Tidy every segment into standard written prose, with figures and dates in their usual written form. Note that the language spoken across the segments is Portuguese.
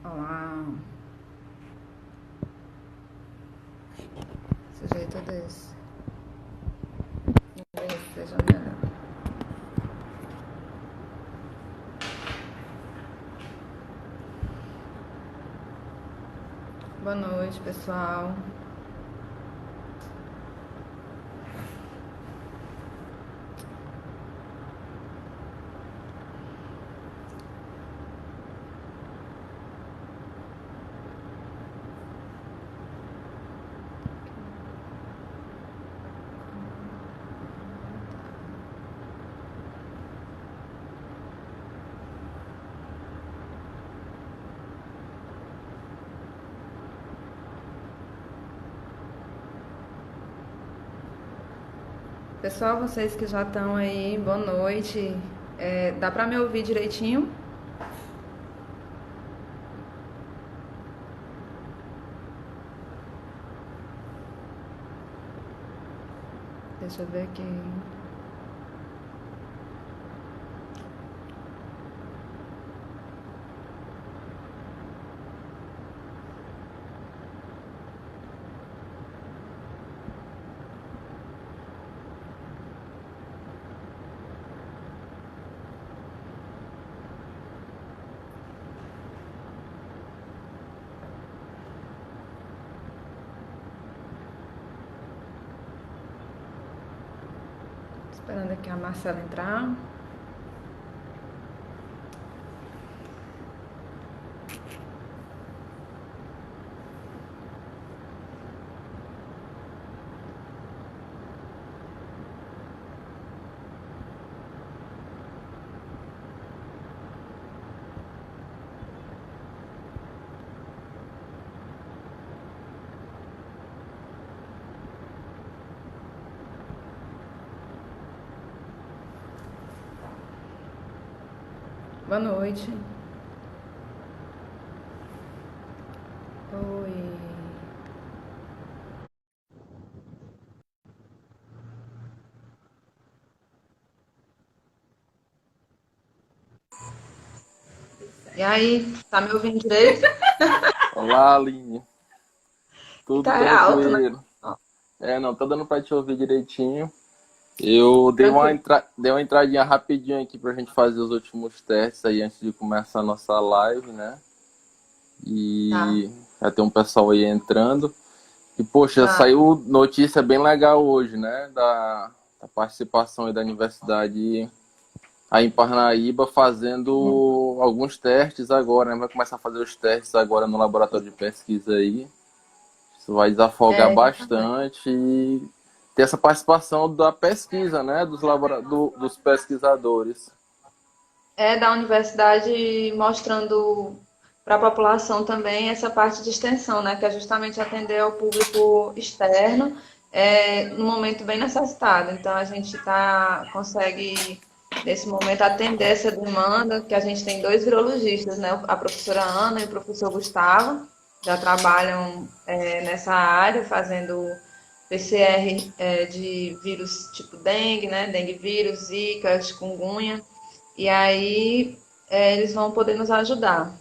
Olá, esse jeito desse. Talvez seja melhor. Boa noite, pessoal. Pessoal, vocês que já estão aí, boa noite. Dá pra me ouvir direitinho? Deixa eu ver aqui. Esperando aqui a Marcela entrar. Boa noite. Oi. E aí, tá me ouvindo direito? Olá, Aline. Tudo Tá alto, né? tranquilo? Ó, Não, tá dando pra te ouvir direitinho. Eu tranquilo. dei uma entradinha rapidinho aqui pra gente fazer os últimos testes aí antes de começar a nossa live, né? Tá, E já tem um pessoal aí entrando. E, poxa, tá. saiu notícia bem legal hoje, né? Da participação aí da universidade aí em Parnaíba fazendo alguns testes agora, né? Vai começar a fazer os testes agora no laboratório de pesquisa aí. Isso vai desafogar Exatamente. bastante e ter essa participação da pesquisa, né? Dos pesquisadores. Da universidade mostrando para a população também essa parte de extensão, né, que é justamente atender ao público externo no momento bem necessitado. Então a gente consegue nesse momento atender essa demanda, que a gente tem dois virologistas, né, a professora Ana e o professor Gustavo, já trabalham nessa área fazendo PCR de vírus tipo dengue, né, dengue vírus, zika, chikungunya. E aí eles vão poder nos ajudar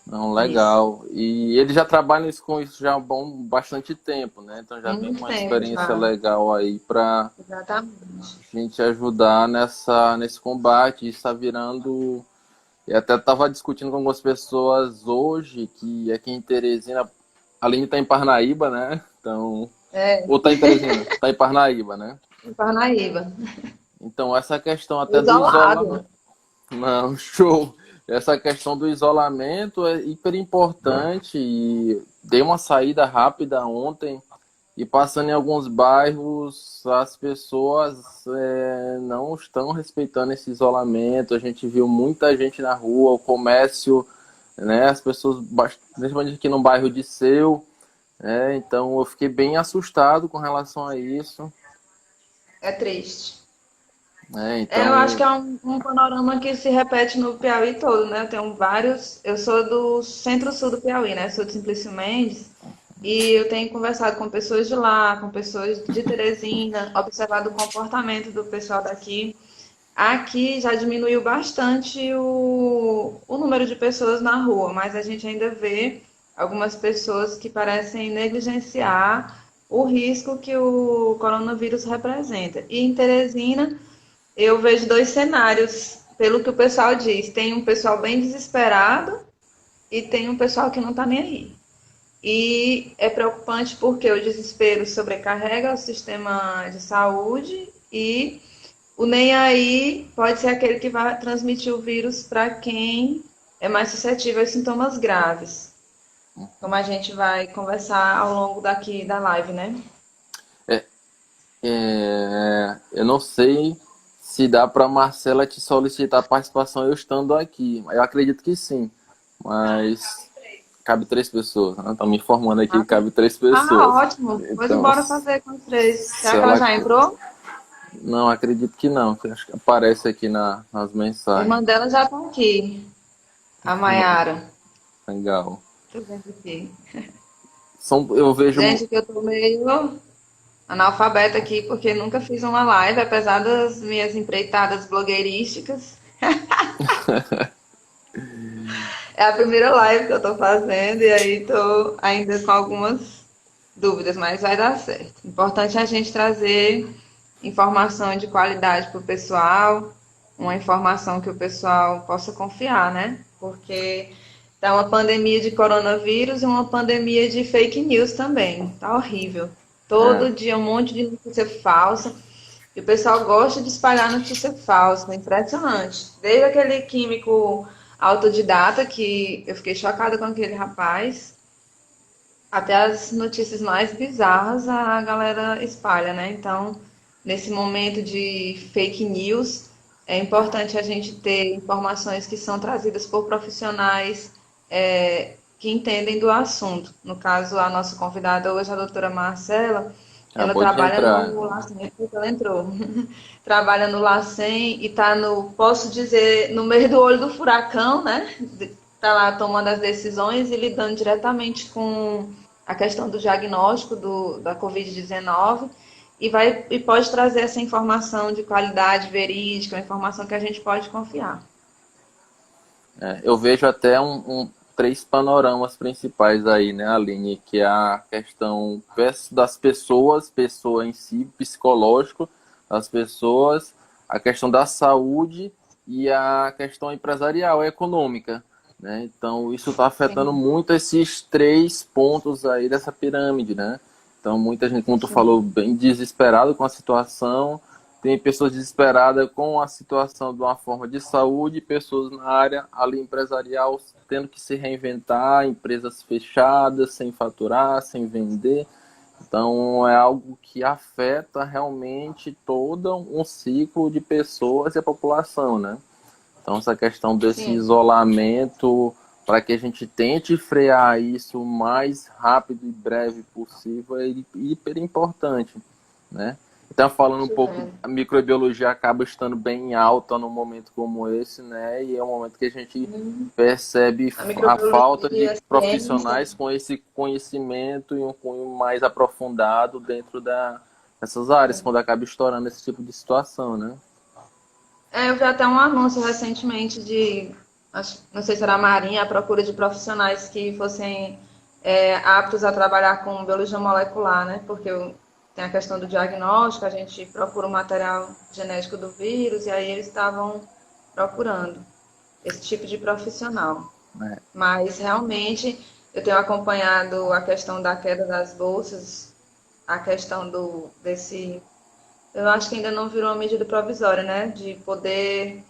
Não, nisso. legal. E eles já trabalham com isso já há bastante tempo, né? Então já vem com Muito uma tempo experiência já. legal aí para Exatamente. gente ajudar nesse combate. Isso está virando. Eu até estava discutindo com algumas pessoas hoje que aqui em Teresina, a Aline está em Parnaíba, né? Então, É, ou está em Teresina? Está em Parnaíba, né? em Parnaíba. Então, essa questão até do Isolado. isolamento. Não, show. Essa questão do isolamento é hiper importante e dei uma saída rápida ontem e passando em alguns bairros, as pessoas não estão respeitando esse isolamento. A gente viu muita gente na rua, o comércio, né? As pessoas, principalmente aqui no bairro de Seu, então eu fiquei bem assustado com relação a isso. É triste. Eu acho que Então, é um panorama que se repete no Piauí todo, né? Eu tenho vários. Eu sou do centro-sul do Piauí, né? Sou de Simplício Mendes. E eu tenho conversado com pessoas de lá, com pessoas de Teresina, observado o comportamento do pessoal daqui. Aqui já diminuiu bastante o número de pessoas na rua, mas a gente ainda vê algumas pessoas que parecem negligenciar o risco que o coronavírus representa. E em Teresina, eu vejo dois cenários, pelo que o pessoal diz. Tem um pessoal bem desesperado e tem um pessoal que não está nem aí. E é preocupante porque o desespero sobrecarrega o sistema de saúde e o nem aí pode ser aquele que vai transmitir o vírus para quem é mais suscetível a sintomas graves, como a gente vai conversar ao longo daqui da live, né? É, eu não sei se dá para Marcela te solicitar participação eu estando aqui. Eu acredito que sim, mas cabe 3 pessoas, né? Estão me informando aqui que cabe 3 pessoas. Ótimo. Pois Então, bora fazer com os três. se Será que ela ela... já entrou? Não, acredito que não. Acho que aparece aqui nas A irmã mensagens. dela já está aqui, a Maiara. Legal. Tô vendo aqui. Eu vejo... Gente, que eu tô meio analfabeta aqui porque nunca fiz uma live, apesar das minhas empreitadas blogueirísticas. É a primeira live que eu tô fazendo e aí tô ainda com algumas dúvidas, mas vai dar certo. Importante é a gente trazer informação de qualidade para o pessoal, uma informação que o pessoal possa confiar, né? Porque tá uma pandemia de coronavírus e uma pandemia de fake news também. Tá horrível. É, Todo dia um monte de notícia falsa. E o pessoal gosta de espalhar notícia falsa, é impressionante. Desde aquele químico autodidata, que eu fiquei chocada com aquele rapaz, até as notícias mais bizarras a galera espalha, né? Então, nesse momento de fake news, é importante a gente ter informações que são trazidas por profissionais que entendem do assunto. No caso, a nossa convidada hoje, a doutora Marcela, ela acabou de trabalha entrar. no LACEN, ela entrou. Trabalha no LACEN e está no, posso dizer, no meio do olho do furacão, né? Está lá tomando as decisões e lidando diretamente com a questão do diagnóstico da Covid-19 e pode trazer essa informação de qualidade verídica, uma informação que a gente pode confiar. Eu vejo até 3 panoramas principais aí, né, Aline? Que é a questão das pessoas, pessoa em si, psicológico das pessoas, a questão da saúde e a questão empresarial, econômica, né? Então, isso está afetando Sim, muito esses 3 pontos aí dessa pirâmide, né? Então, muita gente, como tu sim, falou, bem desesperado com a situação. Tem pessoas desesperadas com a situação de uma forma de saúde, pessoas na área ali empresarial tendo que se reinventar, empresas fechadas, sem faturar, sem vender. Então é algo que afeta realmente todo um ciclo de pessoas e a população, né? Então essa questão desse sim, isolamento, para que a gente tente frear isso o mais rápido e breve possível, é hiper importante, né? Então, falando um pouco, sim. a microbiologia acaba estando bem alta num momento como esse, né? E é um momento que a gente percebe A a falta de microbiologia, a ciência. profissionais com esse conhecimento e um cunho mais aprofundado dentro dessas áreas, quando acaba estourando esse tipo de situação, né? Eu vi até um anúncio recentemente não sei se era a Marinha, a procura de profissionais que fossem aptos a trabalhar com biologia molecular, né? Porque tem a questão do diagnóstico, a gente procura o material genético do vírus e aí eles estavam procurando esse tipo de profissional. É. Mas realmente eu tenho acompanhado a questão da queda das bolsas, a questão desse. Eu acho que ainda não virou uma medida provisória, né? De poder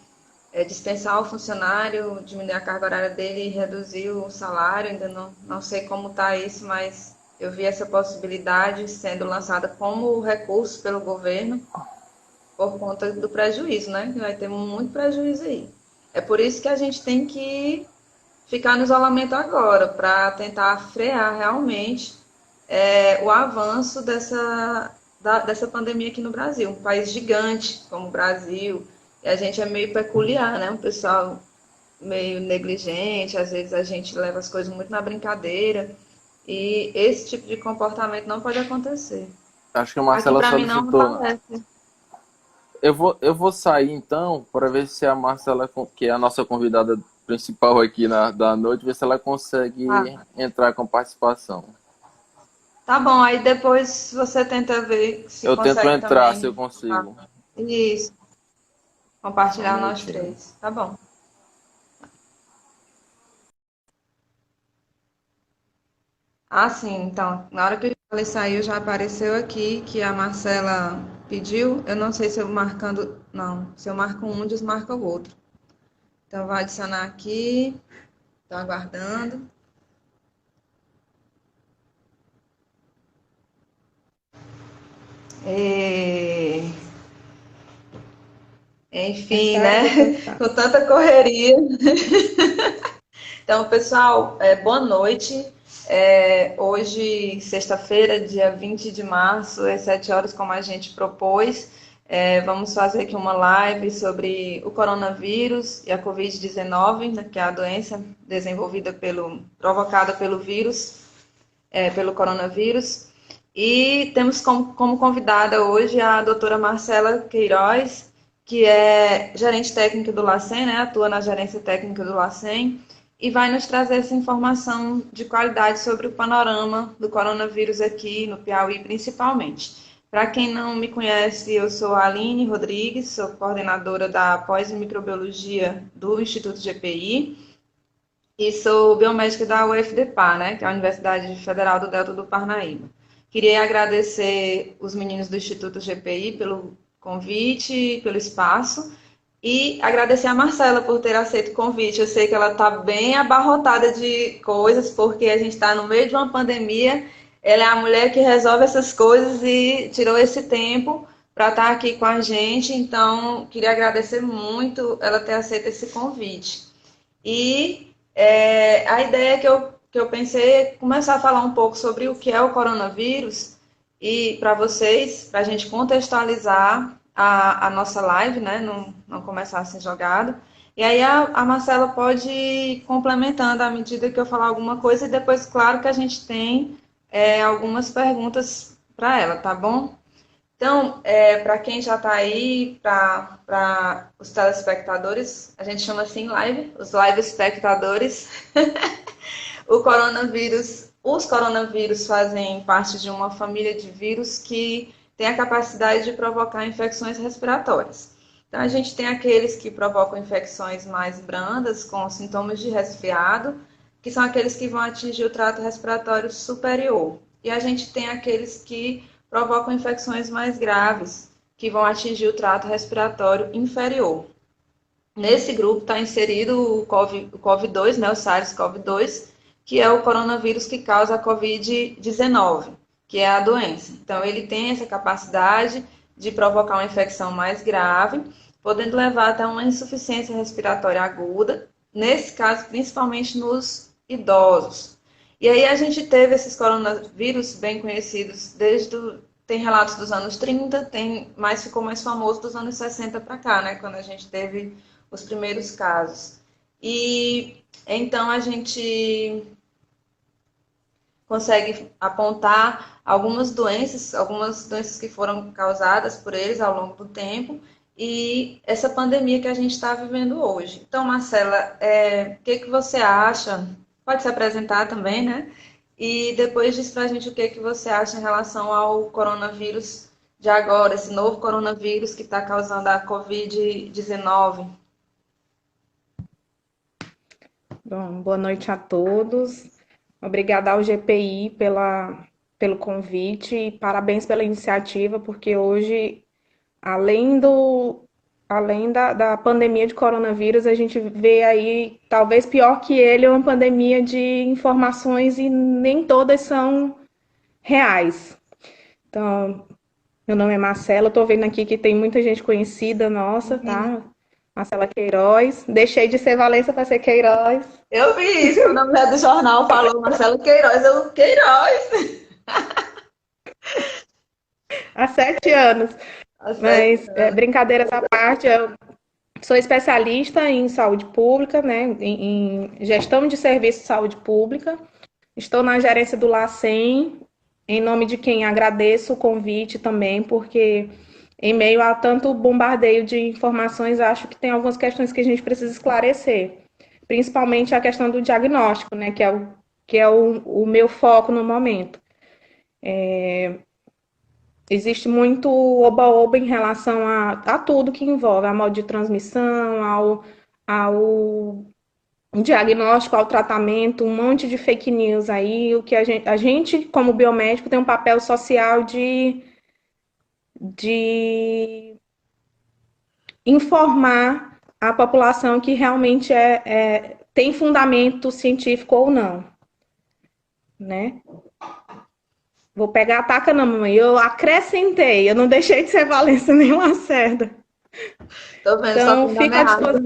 dispensar o funcionário, diminuir a carga horária dele e reduzir o salário. Ainda não sei como está isso, mas eu vi essa possibilidade sendo lançada como recurso pelo governo por conta do prejuízo, né? Que vai ter muito prejuízo aí. É por isso que a gente tem que ficar no isolamento agora, para tentar frear realmente o avanço dessa pandemia aqui no Brasil. Um país gigante como o Brasil, e a gente é meio peculiar, né? Um pessoal meio negligente, às vezes a gente leva as coisas muito na brincadeira, e esse tipo de comportamento não pode acontecer. Acho que a Aqui Marcela para mim não solicitou. parece. eu vou sair então para ver se a Marcela, que é a nossa convidada principal aqui da noite, ver se ela consegue Ah, entrar com participação. tá bom, aí depois você tenta ver se Eu tento consegue entrar se eu também. consigo. Isso, Só um compartilhar nós minutinho. três. Tá bom. Ah, sim, então, na hora que ele saiu, já apareceu aqui que a Marcela pediu. Eu não sei se eu marcando. Não, se eu marco um, desmarca o outro. Então, vou adicionar aqui. Estou aguardando. E... Enfim, Cansados ou né? Com cansados? tanta correria. Então, pessoal, boa noite. Hoje, sexta-feira, dia 20 de março, às 7 horas, como a gente propôs, vamos fazer aqui uma live sobre o coronavírus e a Covid-19, né, que é a doença provocada pelo vírus, pelo coronavírus. E temos como convidada hoje a doutora Marcela Queiroz, que é gerente técnica do LACEN, né, atua na gerência técnica do LACEN, e vai nos trazer essa informação de qualidade sobre o panorama do coronavírus aqui no Piauí, principalmente. Para quem não me conhece, eu sou a Aline Rodrigues, sou coordenadora da pós-microbiologia do Instituto GPI e sou biomédica da UFDPA, né, que é a Universidade Federal do Delta do Parnaíba. Queria agradecer os meninos do Instituto GPI pelo convite, pelo espaço, e agradecer a Marcela por ter aceito o convite. Eu sei que ela está bem abarrotada de coisas, porque a gente está no meio de uma pandemia. Ela é a mulher que resolve essas coisas e tirou esse tempo para estar aqui com a gente. Então, queria agradecer muito ela ter aceito esse convite. E a ideia que eu pensei é começar a falar um pouco sobre o que é o coronavírus e para vocês, para a gente contextualizar a nossa live, né? Não começar assim jogado. E aí a Marcela pode ir complementando à medida que eu falar alguma coisa e depois, claro, que a gente tem algumas perguntas para ela, tá bom? Então, para quem já está aí, para os telespectadores, a gente chama assim live, os live espectadores, os coronavírus fazem parte de uma família de vírus que tem a capacidade de provocar infecções respiratórias. Então, a gente tem aqueles que provocam infecções mais brandas, com sintomas de resfriado, que são aqueles que vão atingir o trato respiratório superior. E a gente tem aqueles que provocam infecções mais graves, que vão atingir o trato respiratório inferior. Nesse grupo está inserido o COVID-2, né, o SARS-CoV-2, que é o coronavírus que causa a Covid-19, que é a doença. Então, ele tem essa capacidade de provocar uma infecção mais grave, podendo levar até uma insuficiência respiratória aguda, nesse caso, principalmente nos idosos. E aí a gente teve esses coronavírus bem conhecidos tem relatos dos anos 30, mas ficou mais famoso dos anos 60 para cá, né? Quando a gente teve os primeiros casos. E então a gente consegue apontar algumas doenças que foram causadas por eles ao longo do tempo e essa pandemia que a gente está vivendo hoje. Então, Marcela, o que você acha? Pode se apresentar também, né? E depois diz para a gente o que você acha em relação ao coronavírus de agora, esse novo coronavírus que está causando a Covid-19. Bom, boa noite a todos. Obrigada ao GPI pelo convite e parabéns pela iniciativa, porque hoje, além da pandemia de coronavírus, a gente vê aí, talvez pior que ele, uma pandemia de informações e nem todas são reais. Então, meu nome é Marcela, estou vendo aqui que tem muita gente conhecida nossa, tá? Marcela Queiroz. Deixei de ser Valença para ser Queiroz. Eu vi isso quando a mulher do jornal falou Marcelo Queiroz. Queiroz! Há 7 anos. Há sete Mas, anos. brincadeiras à parte, eu sou especialista em saúde pública, né, em gestão de serviços de saúde pública. Estou na gerência do LACEN, em nome de quem agradeço o convite também, porque em meio a tanto bombardeio de informações, acho que tem algumas questões que a gente precisa esclarecer, principalmente a questão do diagnóstico, né, que é o meu foco no momento. Existe muito oba-oba em relação a tudo que envolve a modo de transmissão, ao diagnóstico, ao tratamento, um monte de fake news aí, o que a gente como biomédico, tem um papel social de informar a população que realmente tem fundamento científico ou não, né? Vou pegar a taca na mãe. Eu acrescentei, eu não deixei de ser Valença nem Lacerda. Tô vendo, só Então, que ainda errado.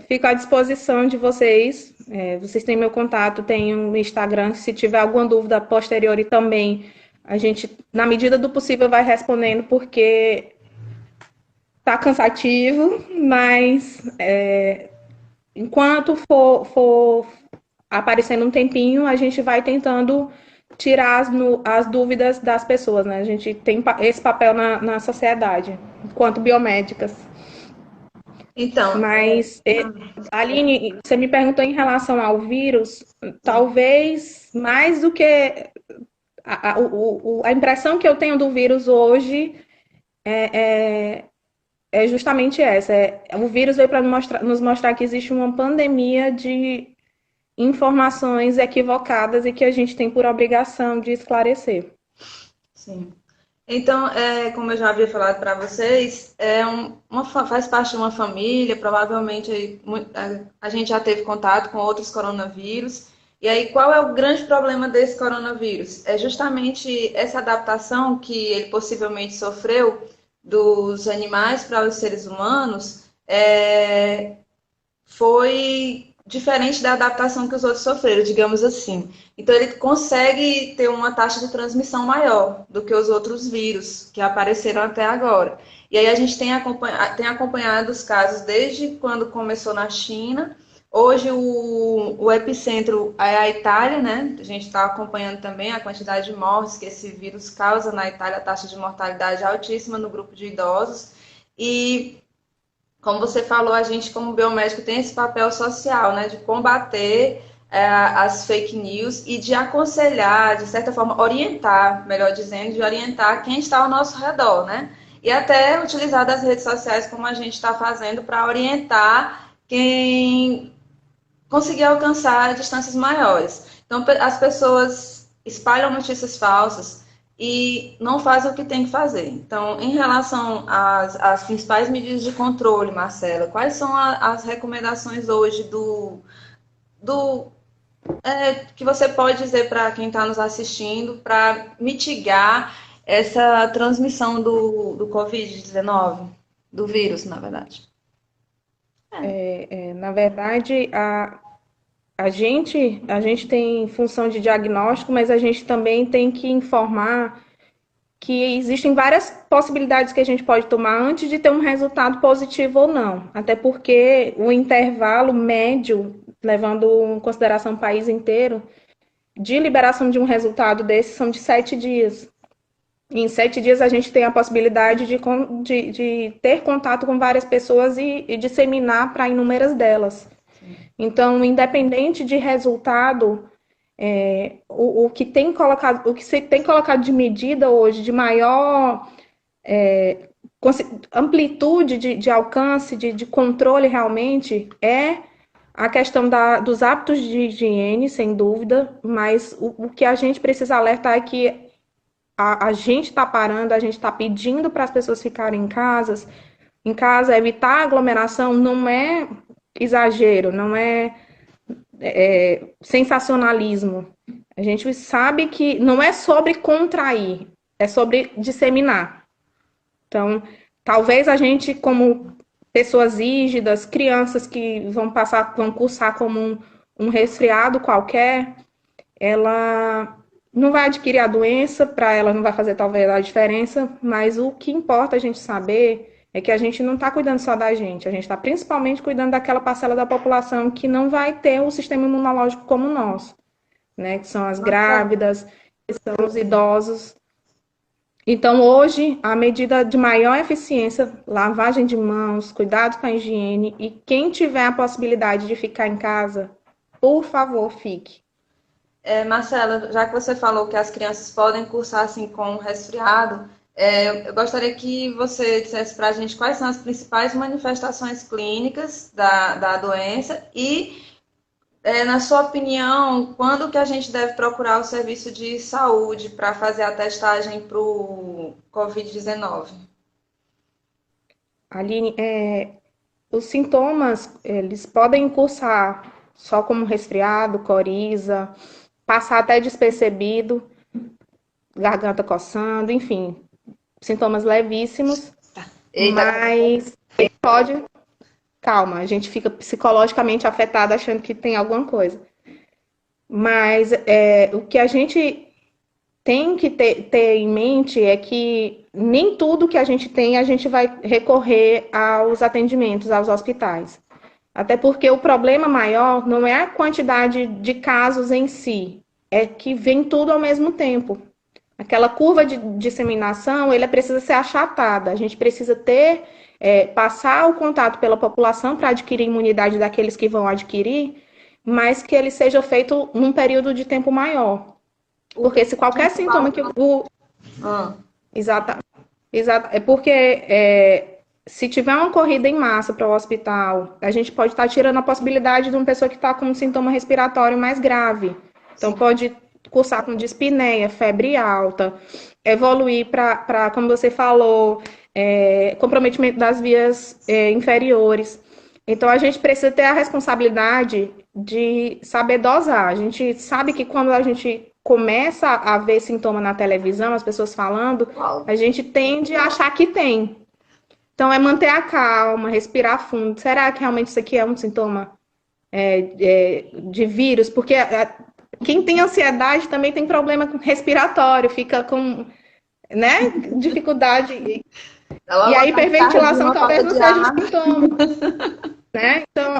fico à disposição de vocês. Vocês têm meu contato, tem o Instagram. Se tiver alguma dúvida posterior e também, a gente, na medida do possível, vai respondendo, porque tá cansativo, mas enquanto for aparecendo um tempinho, a gente vai tentando tirar as dúvidas das pessoas, né? A gente tem esse papel na sociedade, enquanto biomédicas. Então, Mas, Aline, você me perguntou em relação ao vírus, talvez mais do que a impressão que eu tenho do vírus hoje é justamente essa. O vírus veio para nos mostrar que existe uma pandemia de informações equivocadas e que a gente tem por obrigação de esclarecer. sim. Então, como eu já havia falado para vocês, faz parte de uma família, provavelmente a gente já teve contato com outros coronavírus. E aí, qual é o grande problema desse coronavírus? É justamente essa adaptação que ele possivelmente sofreu dos animais para os seres humanos, foi diferente da adaptação que os outros sofreram, digamos assim. Então, ele consegue ter uma taxa de transmissão maior do que os outros vírus que apareceram até agora. E aí a gente tem acompanhado os casos desde quando começou na China. Hoje o epicentro é a Itália, né? A gente está acompanhando também a quantidade de mortes que esse vírus causa na Itália, a taxa de mortalidade altíssima no grupo de idosos. E como você falou, a gente, como biomédico, tem esse papel social, né, de combater as fake news e de aconselhar, de certa forma, orientar, melhor dizendo, de orientar quem está ao nosso redor, né? E até utilizar das redes sociais, como a gente está fazendo, para orientar quem conseguir alcançar distâncias maiores. Então, as pessoas espalham notícias falsas e não fazem o que tem que fazer. Então, em relação às principais medidas de controle, Marcela, quais são as recomendações hoje que você pode dizer para quem está nos assistindo para mitigar essa transmissão do Covid-19, do vírus, na verdade? Na verdade, a gente tem função de diagnóstico, mas a gente também tem que informar que existem várias possibilidades que a gente pode tomar antes de ter um resultado positivo ou não. Até porque o intervalo médio, levando em consideração o país inteiro, de liberação de um resultado desse são de 7 dias. Em 7 dias a gente tem a possibilidade de ter contato com várias pessoas e disseminar para inúmeras delas. Então, independente de resultado, o que se tem colocado de medida hoje, de maior amplitude de alcance, de controle realmente, é a questão dos hábitos de higiene, sem dúvida, mas o que a gente precisa alertar é que a gente está parando, a gente está pedindo para as pessoas ficarem em casa, evitar aglomeração, não é exagero, não é sensacionalismo. A gente sabe que não é sobre contrair, é sobre disseminar. Então, talvez a gente, como pessoas rígidas, crianças que vão cursar como um resfriado qualquer, ela não vai adquirir a doença, para ela não vai fazer talvez a diferença, mas o que importa a gente saber é que a gente não está cuidando só da gente, a gente está principalmente cuidando daquela parcela da população que não vai ter um sistema imunológico como o nosso, né? Que são as grávidas, que são os idosos. Então, hoje, a medida de maior eficiência, lavagem de mãos, cuidado com a higiene, e quem tiver a possibilidade de ficar em casa, por favor, fique. Marcela, já que você falou que as crianças podem cursar assim com resfriado, eu gostaria que você dissesse para a gente quais são as principais manifestações clínicas da doença e, na sua opinião, quando que a gente deve procurar o serviço de saúde para fazer a testagem para o Covid-19? Aline, os sintomas, eles podem cursar só como resfriado, coriza, passar até despercebido, garganta coçando, enfim, sintomas levíssimos, Eita, mas pode, calma, a gente fica psicologicamente afetado achando que tem alguma coisa. Mas o que a gente tem que ter em mente é que nem tudo que a gente tem a gente vai recorrer aos atendimentos, aos hospitais. Até porque o problema maior não é a quantidade de casos em si, é que vem tudo ao mesmo tempo. Aquela curva de disseminação, ele precisa ser achatada. A gente precisa passar o contato pela população para adquirir imunidade daqueles que vão adquirir, mas que ele seja feito num período de tempo maior. Porque se qualquer sintoma que Exata, é porque se tiver uma corrida em massa para o hospital, a gente pode estar tirando a possibilidade de uma pessoa que está com um sintoma respiratório mais grave. Então, pode cursar com dispneia, febre alta, evoluir para, como você falou, comprometimento das vias inferiores. Então, a gente precisa ter a responsabilidade de saber dosar. A gente sabe que quando a gente começa a ver sintoma na televisão, as pessoas falando, a gente tende a achar que tem. Então, é manter a calma, respirar fundo. Será que realmente isso aqui é um sintoma de vírus? Porque quem tem ansiedade também tem problema respiratório, fica com, né, dificuldade. E a hiperventilação talvez não seja um sintoma. Né? Então,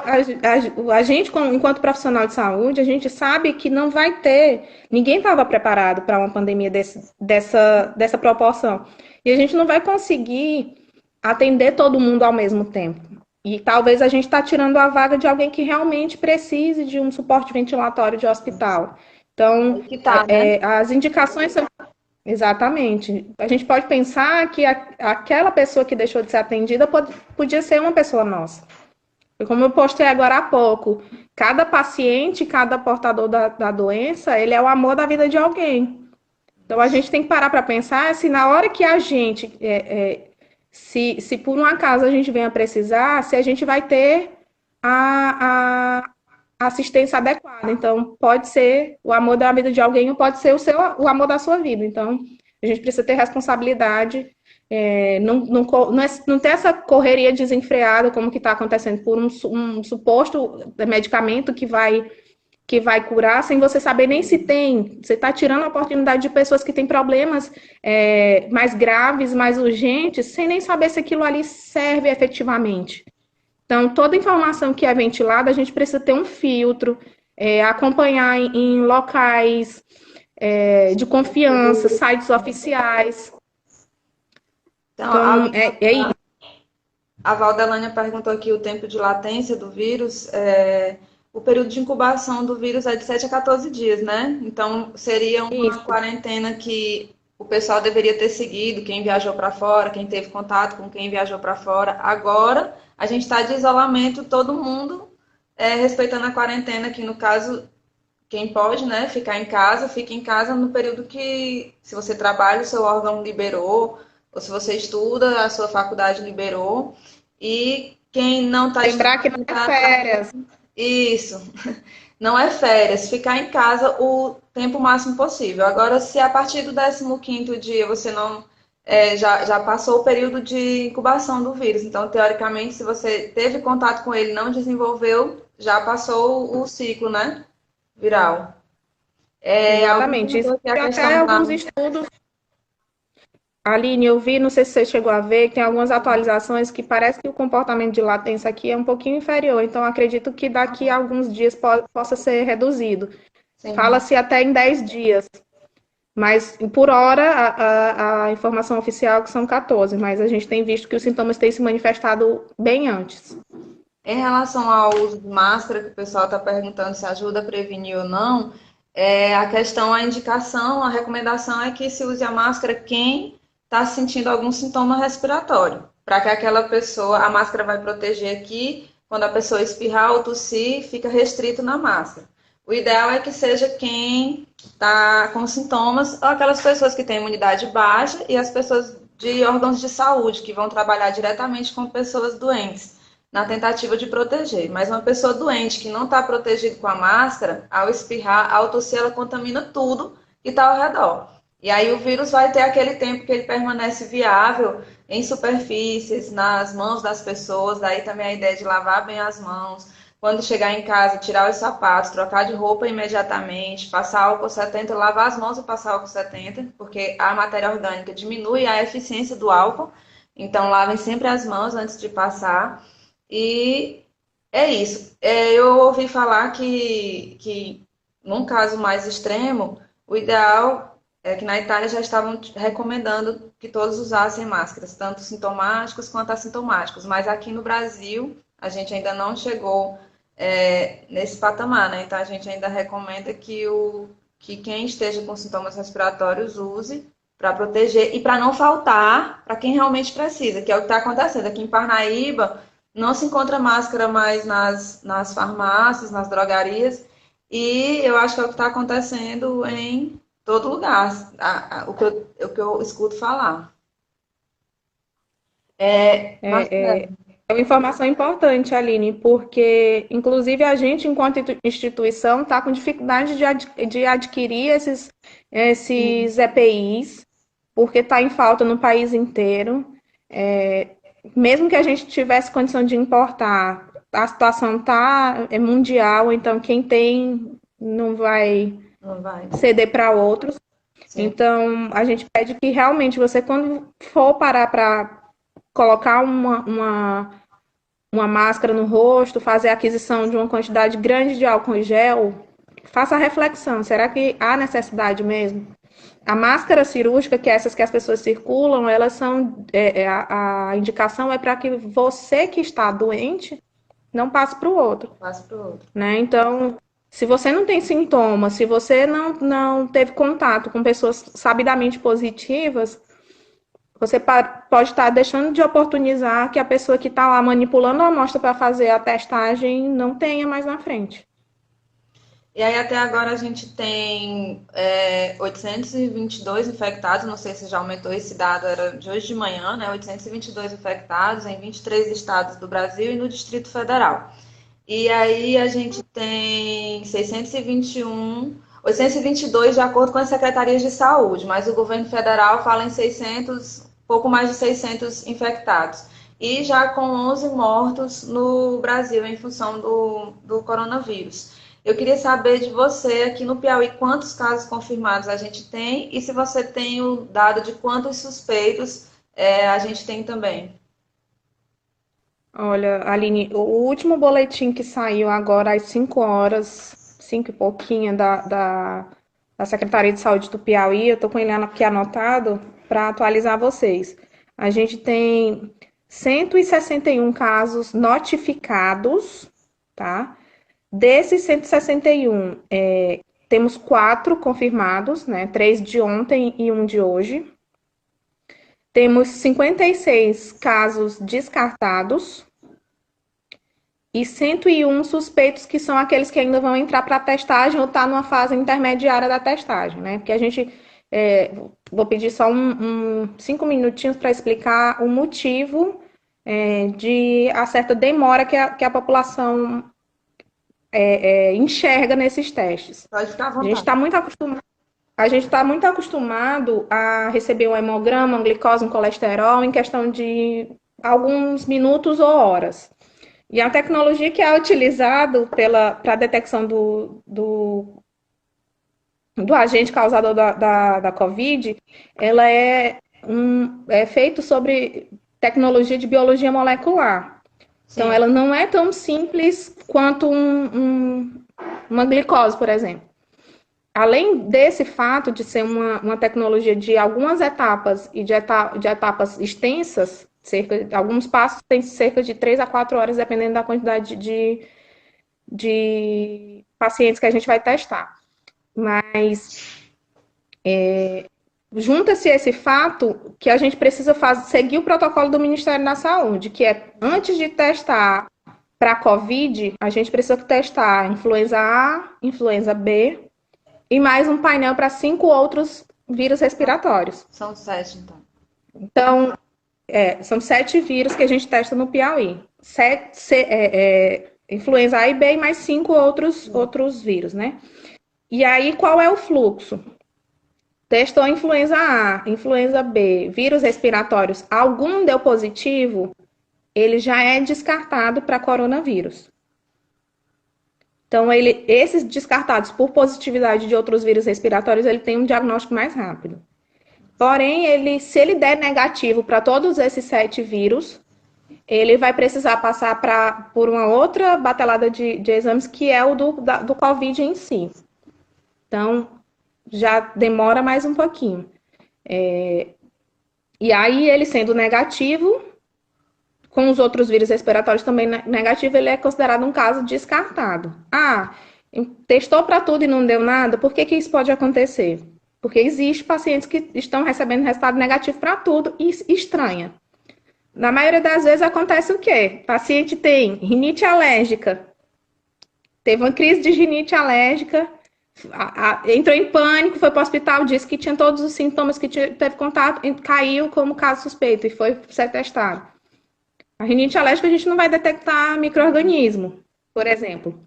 a gente, enquanto profissional de saúde, a gente sabe que não vai ter. Ninguém estava preparado para uma pandemia dessa proporção. E a gente não vai conseguir atender todo mundo ao mesmo tempo. E talvez a gente está tirando a vaga de alguém que realmente precise de um suporte ventilatório de hospital. Então, as indicações são. Exatamente. A gente pode pensar que aquela pessoa que deixou de ser atendida podia ser uma pessoa nossa. Como eu postei agora há pouco, cada paciente, cada portador da doença, ele é o amor da vida de alguém. Então, a gente tem que parar para pensar se na hora que a gente, se por um acaso a gente venha precisar, se a gente vai ter a assistência adequada. Então, pode ser o amor da vida de alguém ou pode ser o amor da sua vida. Então, a gente precisa ter responsabilidade. Não ter essa correria desenfreada como que está acontecendo por um suposto medicamento que vai curar sem você saber nem se tem. Você está tirando a oportunidade de pessoas que têm problemas mais graves, mais urgentes, sem nem saber se aquilo ali serve efetivamente. Então, toda informação que é ventilada, a gente precisa ter um filtro, acompanhar em locais de confiança, sites oficiais. Então, a Valdelânia perguntou aqui o tempo de latência do vírus. O período de incubação do vírus é de 7 a 14 dias, né? Então, seria uma quarentena que o pessoal deveria ter seguido, quem viajou para fora, quem teve contato com quem viajou para fora. Agora, a gente está de isolamento, todo mundo respeitando a quarentena, que no caso, quem pode, né, ficar em casa, fica em casa no período que, se você trabalha, o seu órgão liberou, ou se você estuda, a sua faculdade liberou. E quem não está Lembrar que não é férias. Isso. Não é férias. Ficar em casa o tempo máximo possível. Agora, se a partir do 15º dia você não... já passou o período de incubação do vírus. Então, teoricamente, se você teve contato com ele e não desenvolveu, já passou o ciclo, né? Viral. Exatamente. Isso até alguns estudos... Aline, eu vi, não sei se você chegou a ver, que tem algumas atualizações que parece que o comportamento de latência aqui é um pouquinho inferior, então acredito que daqui a alguns dias possa ser reduzido. Fala-se até em 10 dias. Mas, por hora, a informação oficial é que são 14, mas a gente tem visto que os sintomas têm se manifestado bem antes. Em relação ao uso de máscara, que o pessoal está perguntando se ajuda a prevenir ou não, a questão, a indicação, a recomendação é que se use a máscara quem está sentindo algum sintoma respiratório, para que aquela pessoa, a máscara vai proteger aqui, quando a pessoa espirrar ou tossir, fica restrito na máscara. O ideal é que seja quem está com sintomas, ou aquelas pessoas que têm imunidade baixa e as pessoas de órgãos de saúde, que vão trabalhar diretamente com pessoas doentes, na tentativa de proteger. Mas uma pessoa doente que não está protegida com a máscara, ao espirrar, ao tossir, ela contamina tudo que está ao redor. E aí o vírus vai ter aquele tempo que ele permanece viável em superfícies, nas mãos das pessoas, daí também a ideia de lavar bem as mãos. Quando chegar em casa, tirar os sapatos, trocar de roupa imediatamente, passar álcool 70, lavar as mãos e passar álcool 70, porque a matéria orgânica diminui a eficiência do álcool. Então, lavem sempre as mãos antes de passar. E é isso. Eu ouvi falar que, num caso mais extremo, o ideal é que na Itália já estavam recomendando que todos usassem máscaras, tanto sintomáticos quanto assintomáticos. Mas aqui no Brasil, a gente ainda não chegou nesse patamar, né? Então, a gente ainda recomenda que quem esteja com sintomas respiratórios use para proteger e para não faltar para quem realmente precisa, que é o que está acontecendo. Aqui em Parnaíba, não se encontra máscara mais nas farmácias, nas drogarias, e eu acho que é o que está acontecendo em todo lugar, o que eu escuto falar. É uma informação importante, Aline, porque, inclusive, a gente, enquanto instituição, está com dificuldade de adquirir esses EPIs, porque está em falta no país inteiro. Mesmo que a gente tivesse condição de importar, a situação é mundial, então quem tem não vai ceder para outros. Sim. Então, a gente pede que realmente você, quando for parar para colocar uma máscara no rosto, fazer a aquisição de uma quantidade grande de álcool em gel, faça a reflexão, será que há necessidade mesmo? A máscara cirúrgica, que é essas que as pessoas circulam, elas são. A indicação é para que você que está doente não passe para o outro. Passe para o outro. Né? Então, se você não tem sintomas, se você não teve contato com pessoas sabidamente positivas, você pode estar deixando de oportunizar que a pessoa que está lá manipulando a amostra para fazer a testagem não tenha mais na frente. E aí, até agora, a gente tem 822 infectados, não sei se já aumentou esse dado, era de hoje de manhã, né? 822 infectados em 23 estados do Brasil e no Distrito Federal. E aí, a gente tem 822 de acordo com as secretarias de saúde, mas o governo federal fala em 600, pouco mais de 600 infectados. E já com 11 mortos no Brasil em função do coronavírus. Eu queria saber de você, aqui no Piauí, quantos casos confirmados a gente tem e se você tem o dado de quantos suspeitos a gente tem também. Olha, Aline, o último boletim que saiu agora às 5 horas, 5 e pouquinho, da Secretaria de Saúde do Piauí, eu estou com ele aqui anotado para atualizar vocês. A gente tem 161 casos notificados, tá? Desses 161, temos 4 confirmados, né? 3 de ontem e 1 de hoje. Temos 56 casos descartados e 101 suspeitos, que são aqueles que ainda vão entrar para a testagem ou estar numa fase intermediária da testagem, né? Porque a gente... vou pedir só 5 minutinhos para explicar o motivo de a certa demora que a população enxerga nesses testes. Pode ficar à vontade. A gente está muito acostumado a receber um hemograma, um glicose, um colesterol em questão de alguns minutos ou horas. E a tecnologia que é utilizada para a detecção do agente causador da COVID, ela é feito sobre tecnologia de biologia molecular. Sim. Então, ela não é tão simples quanto uma glicose, por exemplo. além desse fato de ser uma tecnologia de algumas etapas e de etapas extensas, alguns passos têm cerca de 3 a 4 horas, dependendo da quantidade de pacientes que a gente vai testar. Mas junta-se esse fato que a gente precisa seguir o protocolo do Ministério da Saúde, que é, antes de testar para a COVID, a gente precisa testar influenza A, influenza B e mais um painel para 5 outros vírus respiratórios. São 7, então. Então, são 7 vírus que a gente testa no Piauí. Influenza A e B e mais 5 outros vírus, né? E aí, qual é o fluxo? Testou influenza A, influenza B, vírus respiratórios, algum deu positivo, ele já é descartado para coronavírus. Então, esses descartados por positividade de outros vírus respiratórios, ele tem um diagnóstico mais rápido. Porém, se ele der negativo para todos esses 7 vírus, ele vai precisar passar por uma outra batelada de exames, que é o do COVID em si. Então, já demora mais um pouquinho. E aí, ele sendo negativo, com os outros vírus respiratórios também negativo, ele é considerado um caso descartado. Testou para tudo e não deu nada, por que isso pode acontecer? Porque existe pacientes que estão recebendo resultado negativo para tudo e estranha. Na maioria das vezes acontece o quê? O paciente tem rinite alérgica, teve uma crise de rinite alérgica, entrou em pânico, foi para o hospital, disse que tinha todos os sintomas que teve contato, caiu como caso suspeito e foi ser testado. A rinite alérgica a gente não vai detectar micro-organismo, por exemplo.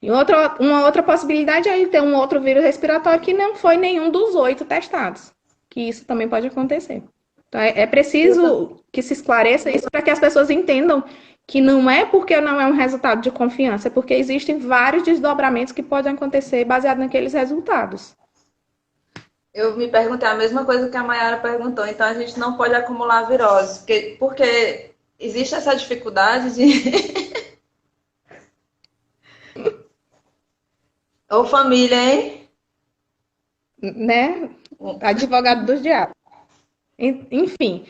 E uma outra possibilidade é ter um outro vírus respiratório que não foi nenhum dos 8 testados, que isso também pode acontecer. Então, é preciso que se esclareça isso para que as pessoas entendam que não é porque não é um resultado de confiança, é porque existem vários desdobramentos que podem acontecer baseado naqueles resultados. Eu me perguntei a mesma coisa que a Mayara perguntou, então a gente não pode acumular virose, porque existe essa dificuldade de... Ô família, hein? Né? Advogado dos diabos. Enfim,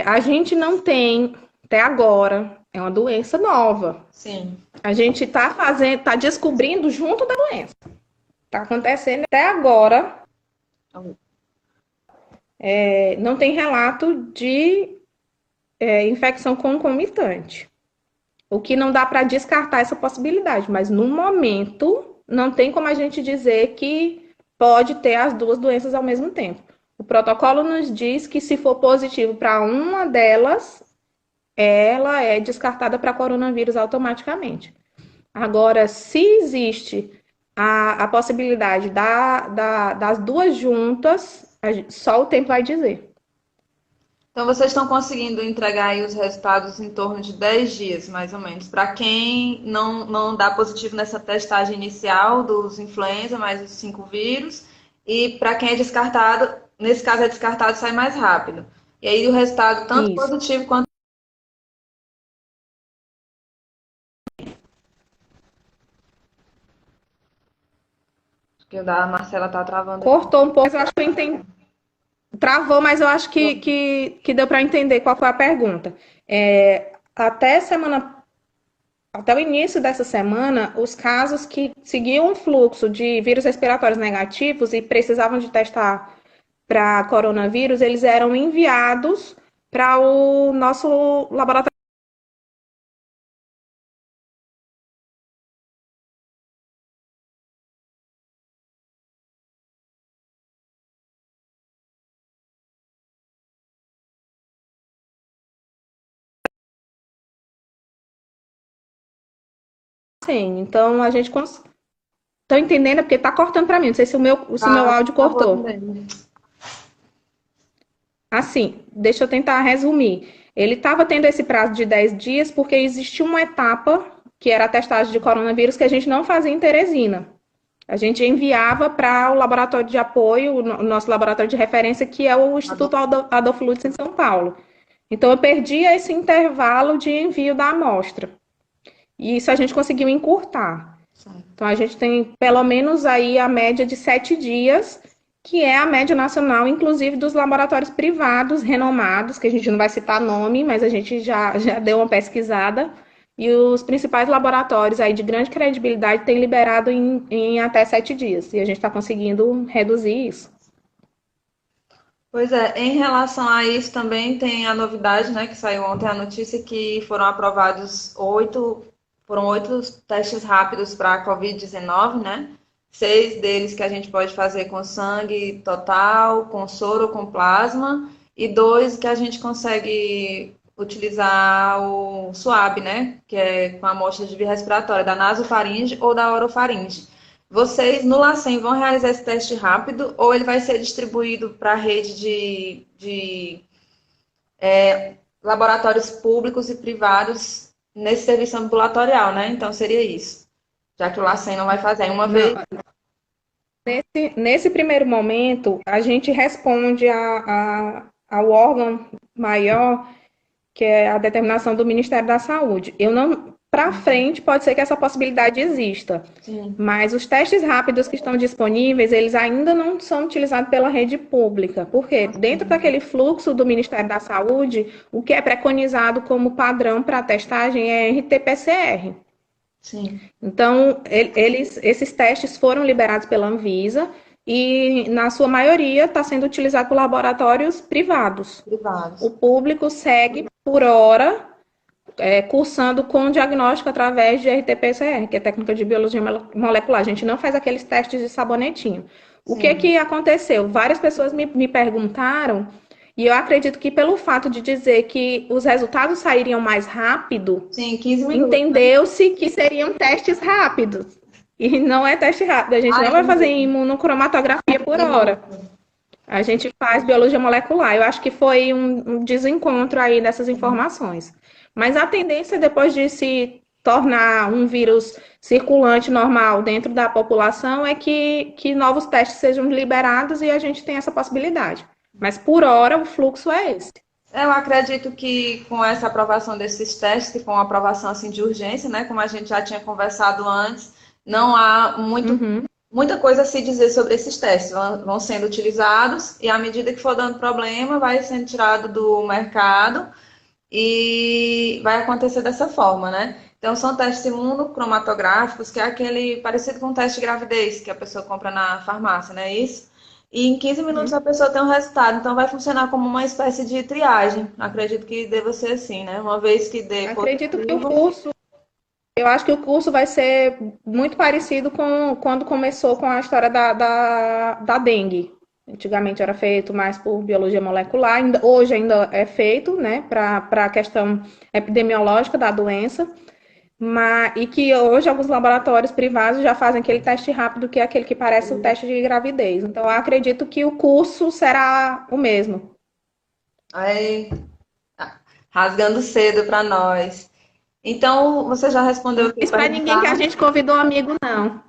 a gente não tem, até agora, é uma doença nova. Sim. A gente está descobrindo junto da doença. Está acontecendo até agora. Não tem relato de infecção concomitante. O que não dá para descartar essa possibilidade, mas no momento não tem como a gente dizer que pode ter as duas doenças ao mesmo tempo. O protocolo nos diz que se for positivo para uma delas, ela é descartada para coronavírus automaticamente. Agora, se existe a possibilidade das duas juntas, só o tempo vai dizer. Então, vocês estão conseguindo entregar aí os resultados em torno de 10 dias, mais ou menos, para quem não dá positivo nessa testagem inicial dos influenza, mais os 5 vírus, e para quem é descartado, nesse caso é descartado, sai mais rápido. E aí o resultado, tanto positivo quanto... Acho que o da Marcela está travando. Cortou um pouco, mas eu acho que eu entendi. Travou, mas eu acho que deu para entender qual foi a pergunta. Até o início dessa semana, os casos que seguiam um fluxo de vírus respiratórios negativos e precisavam de testar para coronavírus, eles eram enviados para o nosso laboratório. Sim, então a gente Tô entendendo, porque tá cortando para mim. Não sei se o meu áudio cortou. Assim, deixa eu tentar resumir. Ele estava tendo esse prazo de 10 dias porque existia uma etapa, que era a testagem de coronavírus, que a gente não fazia em Teresina. A gente enviava para o laboratório de apoio, o nosso laboratório de referência, que é o Instituto Adolfo Lutz, em São Paulo. Então, eu perdia esse intervalo de envio da amostra. E isso a gente conseguiu encurtar. Então, a gente tem pelo menos aí a média de 7 dias, que é a média nacional, inclusive dos laboratórios privados renomados, que a gente não vai citar nome, mas a gente já deu uma pesquisada. E os principais laboratórios aí de grande credibilidade têm liberado em até 7 dias. E a gente está conseguindo reduzir isso. Pois é, em relação a isso também tem a novidade, né, que saiu ontem a notícia que foram 8 testes rápidos para a Covid-19, né? 6 deles que a gente pode fazer com sangue total, com soro ou com plasma, e 2 que a gente consegue utilizar o SWAB, né? Que é com a amostra de via respiratória, da nasofaringe ou da orofaringe. Vocês, no LACEN, vão realizar esse teste rápido ou ele vai ser distribuído para a rede de laboratórios públicos e privados nesse serviço ambulatorial, né? Então, seria isso. Já que o LACEN não vai fazer uma vez. Nesse primeiro momento, a gente responde ao órgão maior, que é a determinação do Ministério da Saúde. Eu não, para frente, pode ser que essa possibilidade exista, Sim. mas os testes rápidos que estão disponíveis, eles ainda não são utilizados pela rede pública, porque dentro daquele fluxo do Ministério da Saúde, o que é preconizado como padrão para testagem é RT-PCR. Sim. Então, esses testes foram liberados pela Anvisa e, na sua maioria, está sendo utilizado por laboratórios privados. O público segue, por hora, cursando com diagnóstico através de RT-PCR, que é técnica de biologia molecular. A gente não faz aqueles testes de sabonetinho. O que aconteceu? Várias pessoas me perguntaram, e eu acredito que pelo fato de dizer que os resultados sairiam mais rápido, Sim, 15 minutos. Entendeu-se que seriam testes rápidos. E não é teste rápido. A gente não vai fazer imunocromatografia por hora. A gente faz biologia molecular. Eu acho que foi um desencontro aí dessas informações. Mas a tendência, depois de se tornar um vírus circulante normal dentro da população, é que novos testes sejam liberados e a gente tem essa possibilidade. Mas, por hora, o fluxo é esse. Eu acredito que com essa aprovação desses testes, e com a aprovação assim, de urgência, né, como a gente já tinha conversado antes, não há muita coisa a se dizer sobre esses testes. Vão sendo utilizados e, à medida que for dando problema, vai sendo tirado do mercado e vai acontecer dessa forma, né? Então, são testes imunocromatográficos, que é aquele parecido com um teste de gravidez que a pessoa compra na farmácia, não é isso? E em 15 minutos a pessoa tem um resultado. Então, vai funcionar como uma espécie de triagem. Acredito que deva ser assim, né? Uma vez que dê Acredito que o curso... Eu acho que o curso vai ser muito parecido com quando começou com a história da dengue. Antigamente era feito mais por biologia molecular, hoje ainda é feito, né, para a questão epidemiológica da doença, e que hoje alguns laboratórios privados já fazem aquele teste rápido, que é aquele que parece o teste de gravidez. Então, eu acredito que o curso será o mesmo. Aí, rasgando cedo para nós. Então, você já respondeu o que eu ia para ninguém que a gente convidou amigo, não.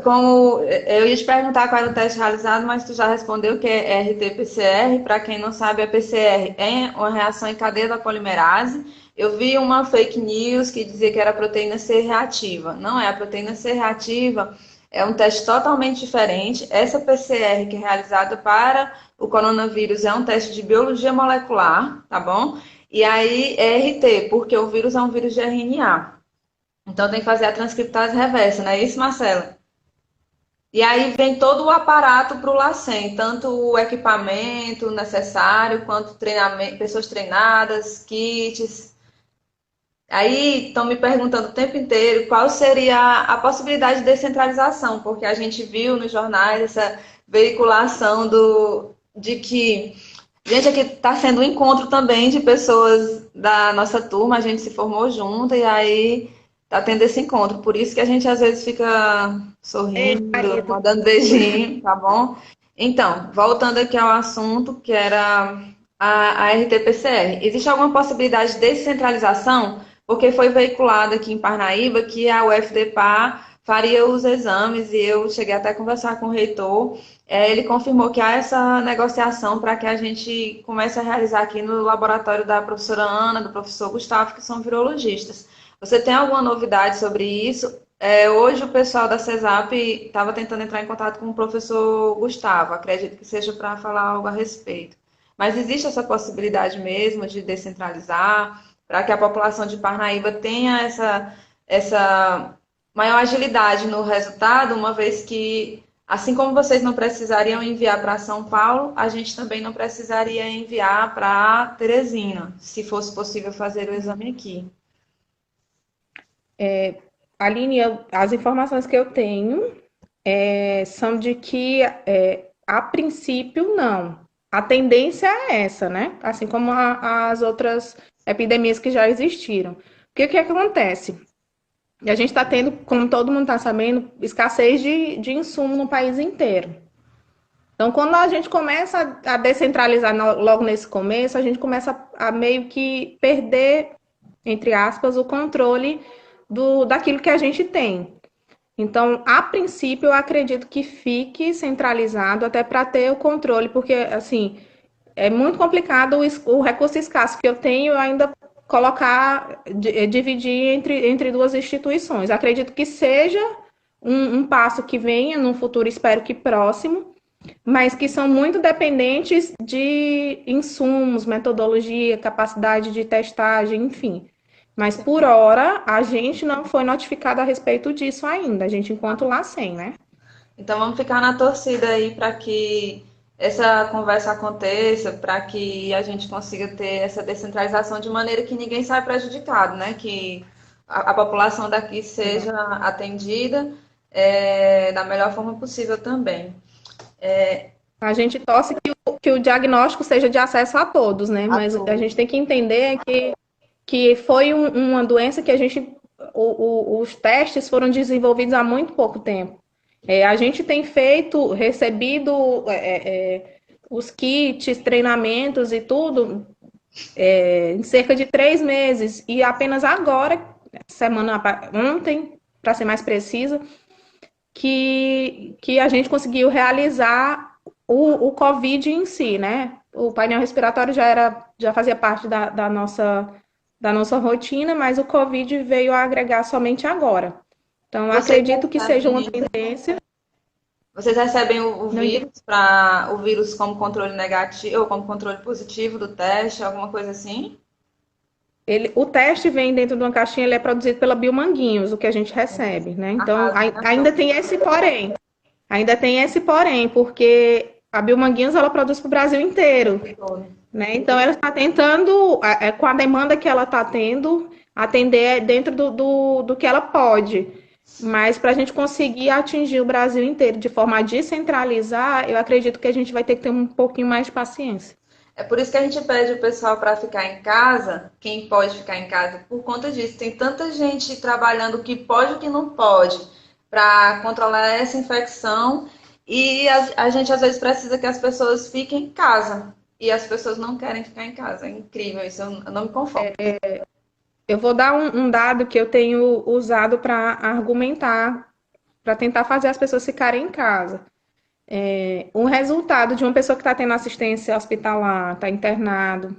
Como eu ia te perguntar qual era o teste realizado, mas tu já respondeu que é RT-PCR. Para quem não sabe, a PCR é uma reação em cadeia da polimerase. Eu vi uma fake news que dizia que era proteína C reativa. Não é, a proteína C reativa é um teste totalmente diferente. Essa PCR que é realizada para o coronavírus é um teste de biologia molecular, tá bom? E aí é RT, porque o vírus é um vírus de RNA. Então tem que fazer a transcriptase reversa, não é isso, Marcela? E aí vem todo o aparato para o LACEN, tanto o equipamento necessário, quanto treinamento, pessoas treinadas, kits. Aí estão me perguntando o tempo inteiro qual seria a possibilidade de descentralização, porque a gente viu nos jornais essa veiculação de que... Gente, aqui está sendo um encontro também de pessoas da nossa turma, a gente se formou junto e aí tá tendo esse encontro. Por isso que a gente às vezes fica sorrindo, mandando beijinho, tá bom? Então, voltando aqui ao assunto, que era a RT-PCR. Existe alguma possibilidade de descentralização? Porque foi veiculado aqui em Parnaíba que a UFDPA faria os exames e eu cheguei até a conversar com o reitor. Ele confirmou que há essa negociação para que a gente comece a realizar aqui no laboratório da professora Ana, do professor Gustavo, que são virologistas. Você tem alguma novidade sobre isso? Hoje o pessoal da CESAP estava tentando entrar em contato com o professor Gustavo, acredito que seja para falar algo a respeito. Mas existe essa possibilidade mesmo de descentralizar, para que a população de Parnaíba tenha essa maior agilidade no resultado, uma vez que, assim como vocês não precisariam enviar para São Paulo, a gente também não precisaria enviar para Teresina, se fosse possível fazer o exame aqui. Aline, as informações que eu tenho são de que, a princípio, não. A tendência é essa, né? Assim como as outras epidemias que já existiram. Porque o que acontece? A gente está tendo, como todo mundo está sabendo, escassez de insumo no país inteiro. Então, quando a gente começa a descentralizar logo nesse começo, a gente começa a meio que perder, entre aspas, o controle daquilo que a gente tem. Então, a princípio, eu acredito que fique centralizado até para ter o controle, porque, assim, é muito complicado o recurso escasso que eu tenho ainda colocar, dividir entre duas instituições. Acredito que seja um passo que venha num futuro, espero que próximo, mas que são muito dependentes de insumos, metodologia, capacidade de testagem, enfim. Mas por hora, a gente não foi notificado a respeito disso ainda, a gente enquanto lá sem, né? Então vamos ficar na torcida aí para que essa conversa aconteça, para que a gente consiga ter essa descentralização de maneira que ninguém saia prejudicado, né? Que a população daqui seja atendida da melhor forma possível também. A gente torce que o diagnóstico seja de acesso a todos, né? A Mas a todos. gente tem que entender que foi uma doença que os testes foram desenvolvidos há muito pouco tempo. A gente tem recebido os kits, treinamentos e tudo em cerca de 3 meses. E apenas agora, ontem, para ser mais precisa, que a gente conseguiu realizar o COVID em si, né? O painel respiratório já fazia parte da nossa rotina, mas o COVID veio a agregar somente agora. Então, Vocês acredito que seja uma recebem, tendência. vocês recebem o Não entendi. vírus para o vírus como controle negativo ou como controle positivo do teste, alguma coisa assim? O teste vem dentro de uma caixinha, ele é produzido pela Biomanguinhos, o que a gente recebe, né? Então, Arrasa, né? ainda tem esse porém. Ainda tem esse porém, porque a Biomanguinhos, ela produz para o Brasil inteiro, né? Então, ela está tentando, com a demanda que ela está tendo, atender dentro do que ela pode. Mas para a gente conseguir atingir o Brasil inteiro de forma a descentralizar, eu acredito que a gente vai ter que ter um pouquinho mais de paciência. É por isso que a gente pede o pessoal para ficar em casa, quem pode ficar em casa, por conta disso. Tem tanta gente trabalhando o que pode e o que não pode para controlar essa infecção e a gente às vezes precisa que as pessoas fiquem em casa e as pessoas não querem ficar em casa. É incrível isso, eu não me conformo. Eu vou dar um dado que eu tenho usado para argumentar, para tentar fazer as pessoas ficarem em casa. Um resultado de uma pessoa que está tendo assistência hospitalar, está internado,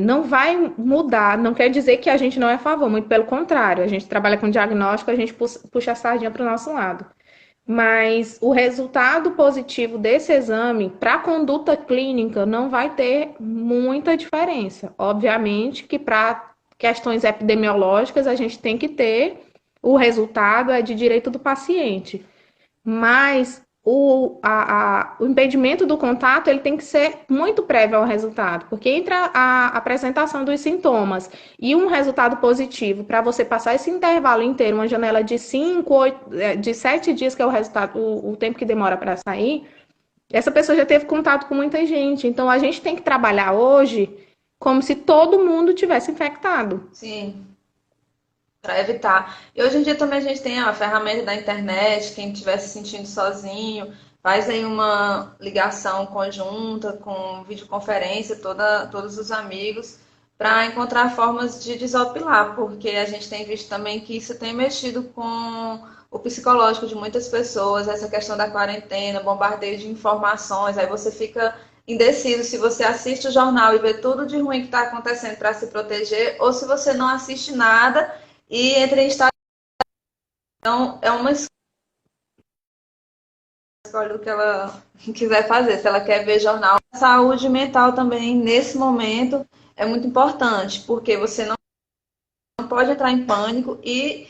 não vai mudar, não quer dizer que a gente não é a favor, muito pelo contrário, a gente trabalha com diagnóstico, a gente puxa a sardinha para o nosso lado. Mas o resultado positivo desse exame para a conduta clínica não vai ter muita diferença. Obviamente que para questões epidemiológicas a gente tem que ter o resultado de direito do paciente. Mas o impedimento do contato ele tem que ser muito prévio ao resultado, porque entre a apresentação dos sintomas e um resultado positivo, para você passar esse intervalo inteiro, uma janela de 7 dias, que é o resultado, o tempo que demora para sair, essa pessoa já teve contato com muita gente. Então a gente tem que trabalhar hoje como se todo mundo tivesse infectado. Sim, para evitar. E hoje em dia também a gente tem a ferramenta da internet, quem estiver se sentindo sozinho, faz aí uma ligação conjunta com videoconferência, todos os amigos, para encontrar formas de desopilar, porque a gente tem visto também que isso tem mexido com o psicológico de muitas pessoas, essa questão da quarentena, bombardeio de informações, aí você fica indeciso se você assiste o jornal e vê tudo de ruim que está acontecendo para se proteger, ou se você não assiste nada e entra em estado Então, é uma escolha o que ela quiser fazer. Se ela quer ver jornal, a saúde mental também, nesse momento, é muito importante, porque você não pode entrar em pânico e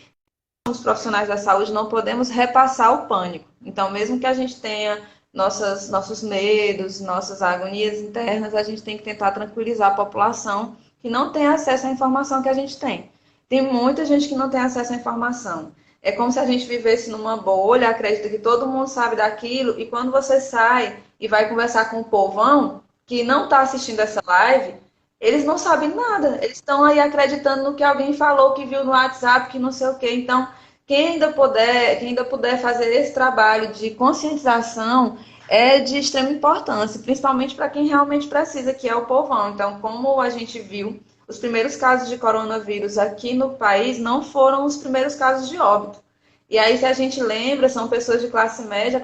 os profissionais da saúde não podemos repassar o pânico. Então, mesmo que a gente tenha nossos medos, nossas agonias internas, a gente tem que tentar tranquilizar a população que não tem acesso à informação que a gente tem. Tem muita gente que não tem acesso à informação. É como se a gente vivesse numa bolha, acredita que todo mundo sabe daquilo, e quando você sai e vai conversar com o povão que não está assistindo essa live, eles não sabem nada. Eles estão aí acreditando no que alguém falou, que viu no WhatsApp, que não sei o quê. Então, quem ainda puder fazer esse trabalho de conscientização é de extrema importância, principalmente para quem realmente precisa, que é o povão. Então, como a gente viu, os primeiros casos de coronavírus aqui no país não foram os primeiros casos de óbito. E aí, se a gente lembra, são pessoas de classe média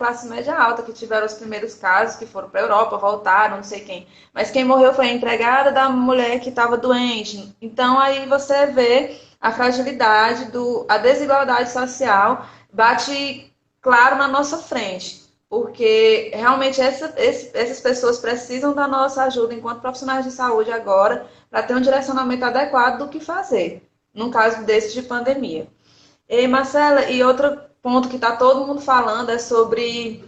alta, que tiveram os primeiros casos, que foram para a Europa, voltaram, não sei quem. Mas quem morreu foi a empregada da mulher que estava doente. Então, aí você vê a fragilidade, a desigualdade social bate claro na nossa frente. Porque realmente essas pessoas precisam da nossa ajuda enquanto profissionais de saúde agora, para ter um direcionamento adequado do que fazer, num caso desse de pandemia. E Marcela, e outro ponto que está todo mundo falando é sobre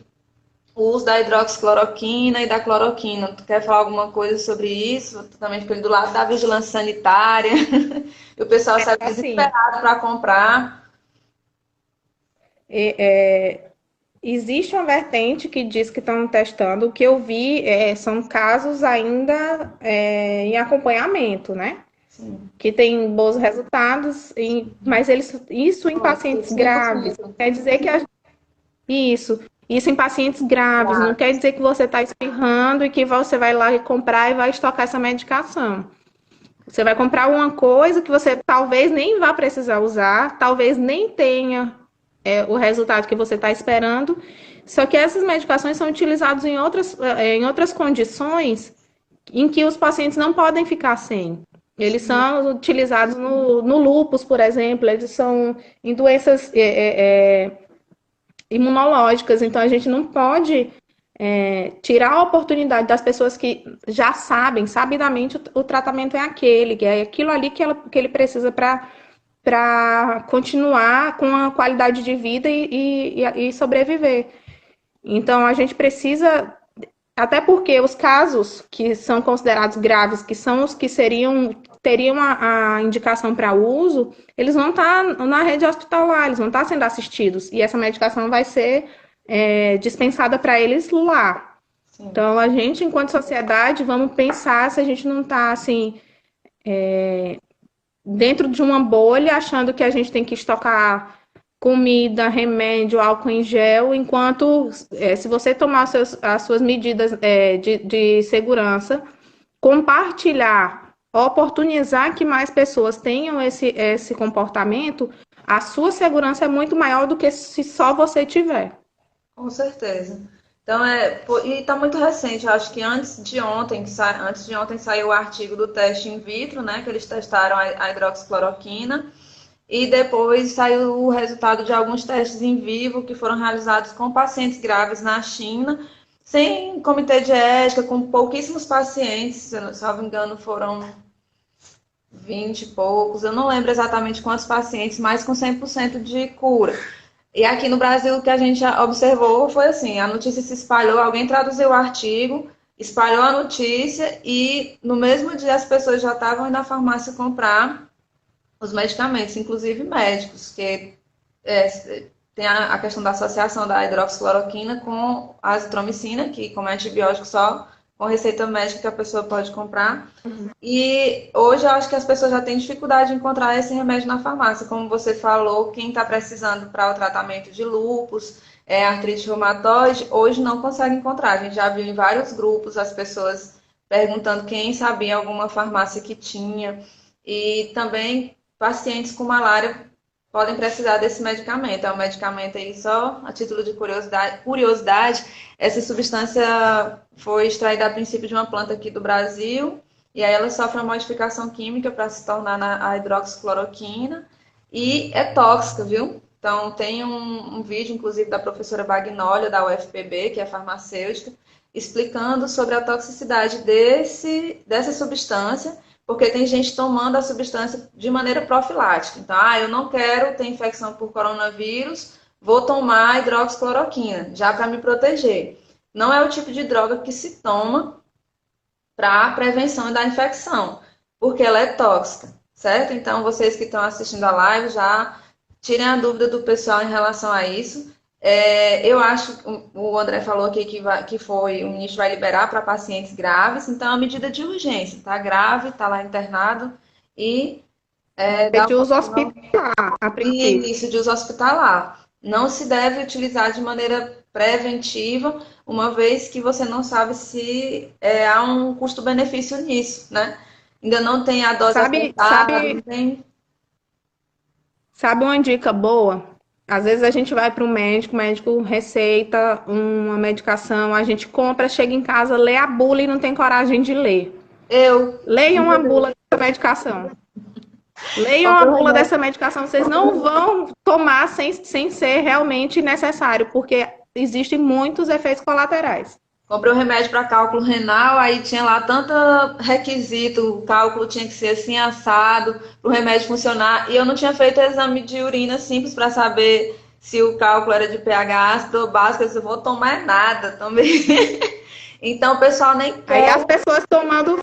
o uso da hidroxicloroquina e da cloroquina. Tu quer falar alguma coisa sobre isso? Tu também fica do lado da vigilância sanitária. E o pessoal sai Assim, desesperado para comprar. existe uma vertente que diz que estão testando. O que eu vi são casos ainda em acompanhamento, né? Sim. Que tem bons resultados, mas isso em Pronto, pacientes graves. 5%. Quer dizer que isso em pacientes graves, não quer dizer que você está espirrando e que você vai lá comprar e vai estocar essa medicação. Você vai comprar uma coisa que você talvez nem vá precisar usar, talvez nem tenha o resultado que você está esperando. Só que essas medicações são utilizadas em outras condições em que os pacientes não podem ficar sem. Eles são utilizados no lúpus, por exemplo, eles são em doenças imunológicas, então a gente não pode tirar a oportunidade das pessoas que já sabem, sabidamente, o tratamento é aquele, que é aquilo ali que ele precisa para continuar com a qualidade de vida e sobreviver. Então, a gente precisa, até porque os casos que são considerados graves, que são os que teriam a indicação para uso, eles vão estar na rede hospitalar, eles vão estar sendo assistidos, e essa medicação vai ser dispensada para eles lá. Sim. Então, a gente, enquanto sociedade, vamos pensar se a gente não está, assim, dentro de uma bolha, achando que a gente tem que estocar comida, remédio, álcool em gel, enquanto, se você tomar as suas medidas de segurança, compartilhar, oportunizar que mais pessoas tenham esse comportamento, a sua segurança é muito maior do que se só você tiver. Com certeza. Então, e está muito recente, eu acho que antes de ontem saiu o artigo do teste in vitro, né, que eles testaram a hidroxicloroquina, e depois saiu o resultado de alguns testes em vivo que foram realizados com pacientes graves na China, sem comitê de ética, com pouquíssimos pacientes, se eu não me engano, foram 20 e poucos, eu não lembro exatamente quantos pacientes, mas com 100% de cura. E aqui no Brasil, o que a gente observou foi assim, a notícia se espalhou, alguém traduziu o artigo, espalhou a notícia e no mesmo dia as pessoas já estavam indo à farmácia comprar os medicamentos, inclusive médicos, que tem a questão da associação da hidroxicloroquina com a azitromicina, que como é antibiótico só com receita médica que a pessoa pode comprar. Uhum. E hoje eu acho que as pessoas já têm dificuldade de encontrar esse remédio na farmácia. Como você falou, quem está precisando para o tratamento de lúpus, artrite reumatoide, hoje não consegue encontrar. A gente já viu em vários grupos as pessoas perguntando quem sabia alguma farmácia que tinha. E também pacientes com malária podem precisar desse medicamento. É um medicamento aí só, a título de curiosidade, essa substância foi extraída a princípio de uma planta aqui do Brasil, e aí ela sofre uma modificação química para se tornar a hidroxicloroquina, e é tóxica, viu? Então, tem um vídeo, inclusive, da professora Bagnoli, da UFPB, que é farmacêutica, explicando sobre a toxicidade dessa substância, porque tem gente tomando a substância de maneira profilática. Então, eu não quero ter infecção por coronavírus, vou tomar hidroxicloroquina, já para me proteger. Não é o tipo de droga que se toma para prevenção da infecção, porque ela é tóxica, certo? Então, vocês que estão assistindo a live já tirem a dúvida do pessoal em relação a isso. Eu acho, o André falou aqui que o ministro vai liberar para pacientes graves, então é uma medida de urgência, tá grave, está lá internado e É de uso hospitalar, a princípio. isso, de uso hospitalar. Não se deve utilizar de maneira preventiva, uma vez que você não sabe se há um custo-benefício nisso, né? Ainda não tem a dose acertada, não tem... Sabe uma dica boa? Às vezes a gente vai para o médico receita uma medicação, a gente compra, chega em casa, lê a bula e não tem coragem de ler. Leiam a bula dessa medicação. Leiam a bula dessa medicação, vocês não vão tomar sem ser realmente necessário, porque existem muitos efeitos colaterais. Comprei um remédio para cálculo renal, aí tinha lá tanto requisito, o cálculo tinha que ser assim assado, para o remédio funcionar, e eu não tinha feito exame de urina simples para saber se o cálculo era de pH ácido ou básico, eu disse, vou tomar nada também. Então o pessoal nem quer. Aí as pessoas tomando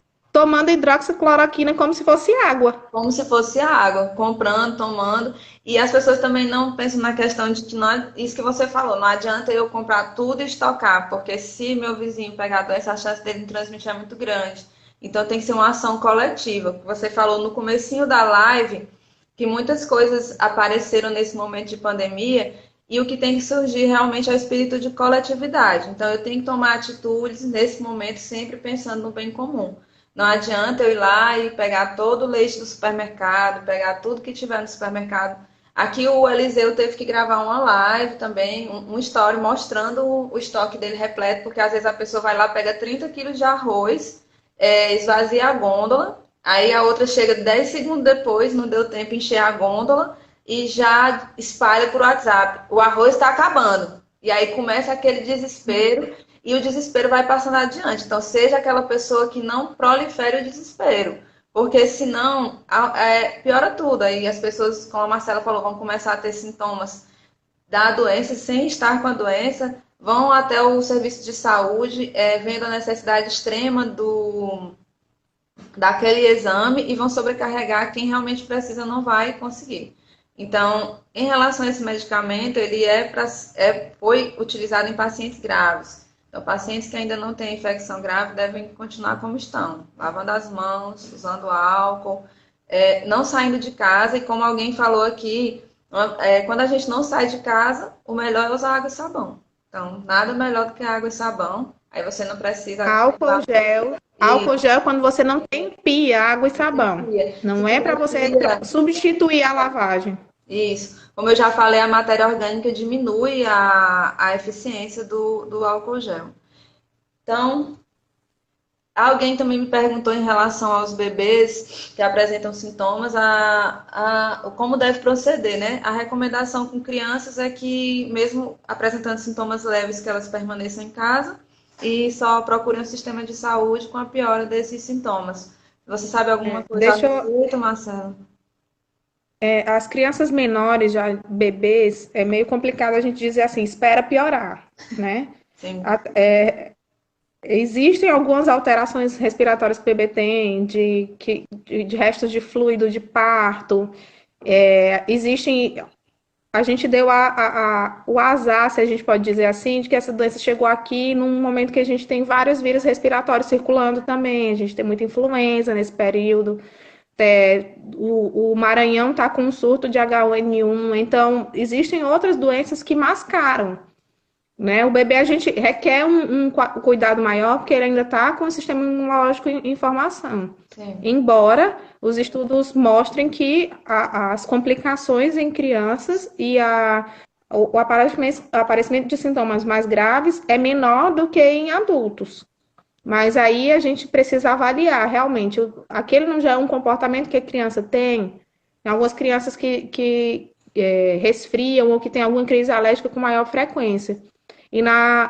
hidroxicloroquina como se fosse água. Como se fosse água, comprando, tomando. E as pessoas também não pensam na questão de que não, isso que você falou, não adianta eu comprar tudo e estocar, porque se meu vizinho pegar a doença, a chance dele me transmitir é muito grande. Então tem que ser uma ação coletiva. Você falou no comecinho da live que muitas coisas apareceram nesse momento de pandemia e o que tem que surgir realmente é o espírito de coletividade. Então eu tenho que tomar atitudes nesse momento sempre pensando no bem comum. Não adianta eu ir lá e pegar todo o leite do supermercado, pegar tudo que tiver no supermercado. Aqui o Eliseu teve que gravar uma live também, um story mostrando o estoque dele repleto, porque às vezes a pessoa vai lá, pega 30 quilos de arroz, esvazia a gôndola, aí a outra chega 10 segundos depois, não deu tempo de encher a gôndola e já espalha por WhatsApp. O arroz está acabando. E aí começa aquele desespero. E o desespero vai passando adiante. Então, seja aquela pessoa que não prolifere o desespero. Porque senão, piora tudo. Aí as pessoas, como a Marcela falou, vão começar a ter sintomas da doença sem estar com a doença. Vão até o serviço de saúde, vendo a necessidade extrema daquele exame e vão sobrecarregar quem realmente precisa, não vai conseguir. Então, em relação a esse medicamento, ele foi utilizado em pacientes graves. Então, pacientes que ainda não têm infecção grave devem continuar como estão, lavando as mãos, usando álcool, não saindo de casa. E como alguém falou aqui, quando a gente não sai de casa, o melhor é usar água e sabão. Então, nada melhor do que água e sabão. Aí você não precisa... Álcool gel. Álcool gel quando você não tem pia, água e sabão. Não é para você substituir a lavagem. Isso. Como eu já falei, a matéria orgânica diminui a eficiência do álcool gel. Então, alguém também me perguntou em relação aos bebês que apresentam sintomas, como deve proceder, né? A recomendação com crianças é que, mesmo apresentando sintomas leves, que elas permaneçam em casa e só procurem um sistema de saúde com a piora desses sintomas. Você sabe alguma coisa a respeito, Marcelo? As crianças menores, já bebês, é meio complicado a gente dizer assim, espera piorar, né? Sim. Existem algumas alterações respiratórias que o bebê tem, de restos de fluido de parto. A gente deu o azar, se a gente pode dizer assim, de que essa doença chegou aqui num momento que a gente tem vários vírus respiratórios circulando também. A gente tem muita influenza nesse período. O Maranhão está com um surto de H1N1, então existem outras doenças que mascaram, né? O bebê a gente requer um cuidado maior, porque ele ainda está com o sistema imunológico em formação. Sim. Embora os estudos mostrem que as complicações em crianças e o aparecimento de sintomas mais graves é menor do que em adultos. Mas aí a gente precisa avaliar realmente. Aquele não já é um comportamento que a criança tem. Tem algumas crianças que resfriam ou que têm alguma crise alérgica com maior frequência.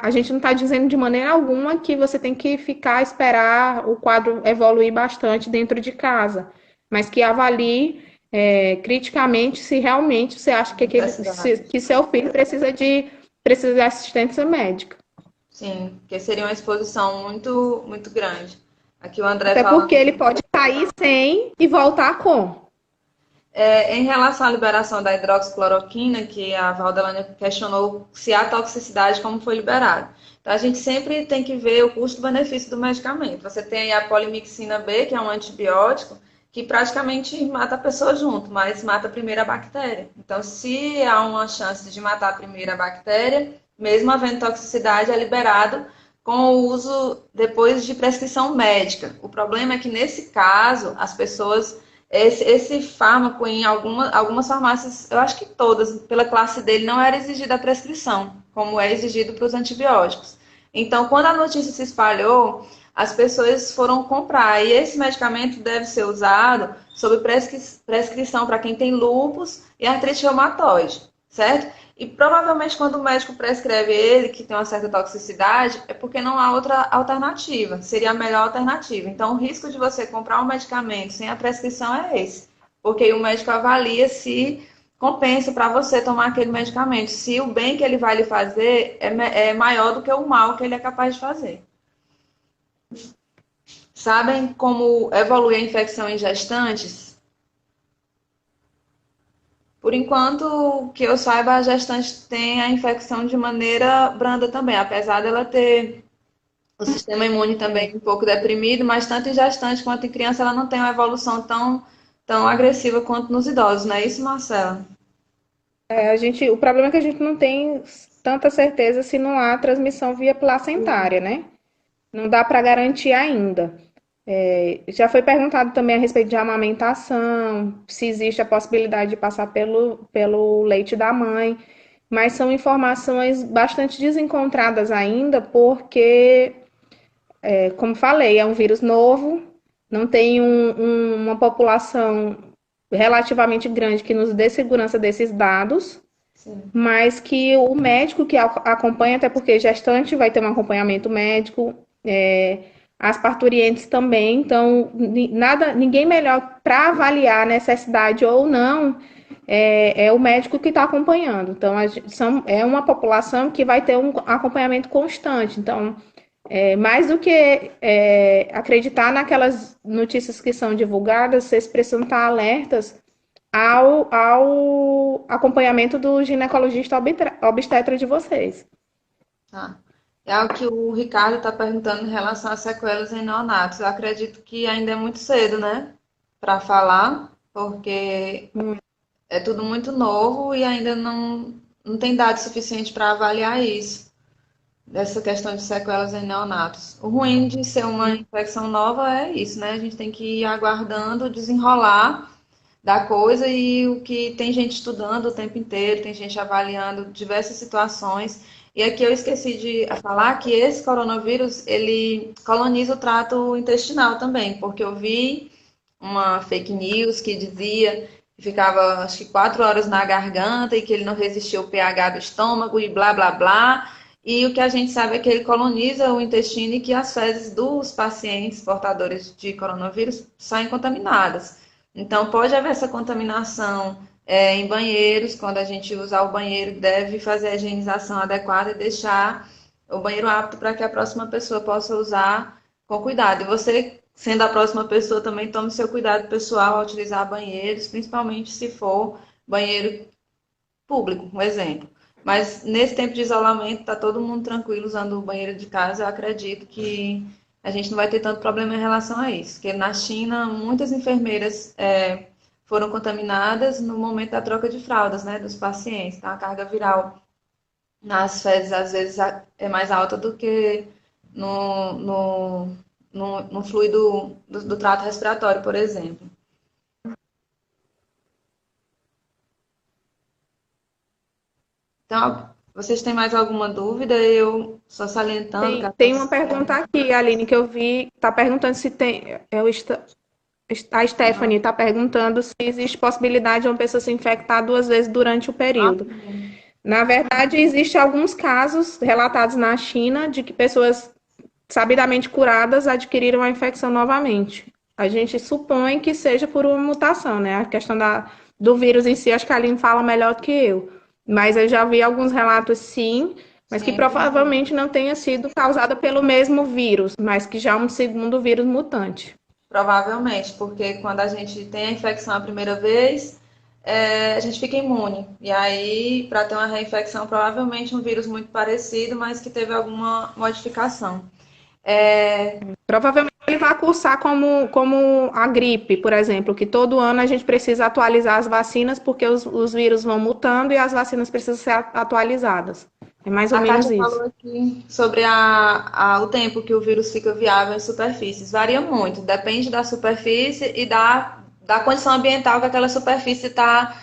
A gente não está dizendo de maneira alguma que você tem que ficar, esperar o quadro evoluir bastante dentro de casa, mas que avalie criticamente se realmente você acha que seu filho precisa de assistência médica. Sim, porque seria uma exposição muito, muito grande. Aqui o André Até falando. porque ele pode sair sem e voltar com. Em relação à liberação da hidroxicloroquina, que a Valdelânia questionou se há toxicidade, como foi liberado. Então, a gente sempre tem que ver o custo-benefício do medicamento. Você tem aí a polimixina B, que é um antibiótico, que praticamente mata a pessoa junto, mas mata primeiro a bactéria. Então, se há uma chance de matar primeiro a bactéria, mesmo havendo toxicidade, é liberado com o uso depois de prescrição médica. O problema é que, nesse caso, as pessoas esse fármaco, em algumas farmácias, eu acho que todas, pela classe dele, não era exigida a prescrição, como é exigido para os antibióticos. Então, quando a notícia se espalhou, as pessoas foram comprar. E esse medicamento deve ser usado sob prescrição para quem tem lúpus e artrite reumatoide, certo? E provavelmente quando o médico prescreve ele, que tem uma certa toxicidade, é porque não há outra alternativa, seria a melhor alternativa. Então, o risco de você comprar um medicamento sem a prescrição é esse, porque o médico avalia se compensa para você tomar aquele medicamento, se o bem que ele vai lhe fazer é maior do que o mal que ele é capaz de fazer. Sabem como evolui a infecção em gestantes? Por enquanto, que eu saiba, a gestante tem a infecção de maneira branda também, apesar dela ter o sistema imune também um pouco deprimido, mas tanto em gestante quanto em criança ela não tem uma evolução tão agressiva quanto nos idosos, não é isso, Marcela? O problema é que a gente não tem tanta certeza se não há transmissão via placentária, né? Não dá para garantir ainda. Já foi perguntado também a respeito de amamentação, se existe a possibilidade de passar pelo leite da mãe, mas são informações bastante desencontradas ainda, porque, como falei, é um vírus novo, não tem uma população relativamente grande que nos dê segurança desses dados, Sim. mas que o médico que acompanha, até porque gestante vai ter um acompanhamento médico, as parturientes também, então ninguém melhor para avaliar a necessidade ou não é o médico que está acompanhando. Então, é uma população que vai ter um acompanhamento constante. Então, mais do que acreditar naquelas notícias que são divulgadas, vocês precisam estar alertas ao acompanhamento do ginecologista obstetra de vocês. Tá. É o que o Ricardo está perguntando em relação às sequelas em neonatos. Eu acredito que ainda é muito cedo, né, para falar, porque é tudo muito novo e ainda não tem dados suficientes para avaliar isso, dessa questão de sequelas em neonatos. O ruim de ser uma infecção nova é isso, né? A gente tem que ir aguardando o desenrolar da coisa e o que tem gente estudando o tempo inteiro, tem gente avaliando diversas situações. E aqui eu esqueci de falar que esse coronavírus, ele coloniza o trato intestinal também, porque eu vi uma fake news que dizia que ficava, acho que 4 horas na garganta e que ele não resistia ao pH do estômago e blá, blá, blá. E o que a gente sabe é que ele coloniza o intestino e que as fezes dos pacientes portadores de coronavírus saem contaminadas. Então, pode haver essa contaminação em banheiros. Quando a gente usar o banheiro, deve fazer a higienização adequada e deixar o banheiro apto para que a próxima pessoa possa usar com cuidado. E você, sendo a próxima pessoa, também tome seu cuidado pessoal ao utilizar banheiros, principalmente se for banheiro público, um exemplo. Mas nesse tempo de isolamento, está todo mundo tranquilo usando o banheiro de casa. Eu acredito que a gente não vai ter tanto problema em relação a isso. Porque na China, muitas enfermeiras foram contaminadas no momento da troca de fraldas, né, dos pacientes. Então, a carga viral nas fezes, às vezes, é mais alta do que no fluido do trato respiratório, por exemplo. Então, vocês têm mais alguma dúvida? Eu só salientando. Tem uma pergunta aqui, Aline, que eu vi. Está perguntando se tem. A Stephanie está perguntando se existe possibilidade de uma pessoa se infectar 2 vezes durante o Ah, período. Na verdade, existem alguns casos relatados na China de que pessoas sabidamente curadas adquiriram a infecção novamente. A gente supõe que seja por uma mutação, né? A questão do vírus em si, acho que a Aline fala melhor do que eu. Mas eu já vi alguns relatos, sim, mas que sim, provavelmente não tenha sido causada pelo mesmo vírus, mas que já é um segundo vírus mutante. provavelmente, porque quando a gente tem a infecção a primeira vez, a gente fica imune. E aí, para ter uma reinfecção, provavelmente um vírus muito parecido, mas que teve alguma modificação. É, Provavelmente ele vai cursar como a gripe, por exemplo, que todo ano a gente precisa atualizar as vacinas porque os vírus vão mutando e as vacinas precisam ser atualizadas. É mais ou A menos Kátia isso. falou aqui sobre o tempo que o vírus fica viável em superfícies. Varia muito, depende da superfície e da condição ambiental que aquela superfície está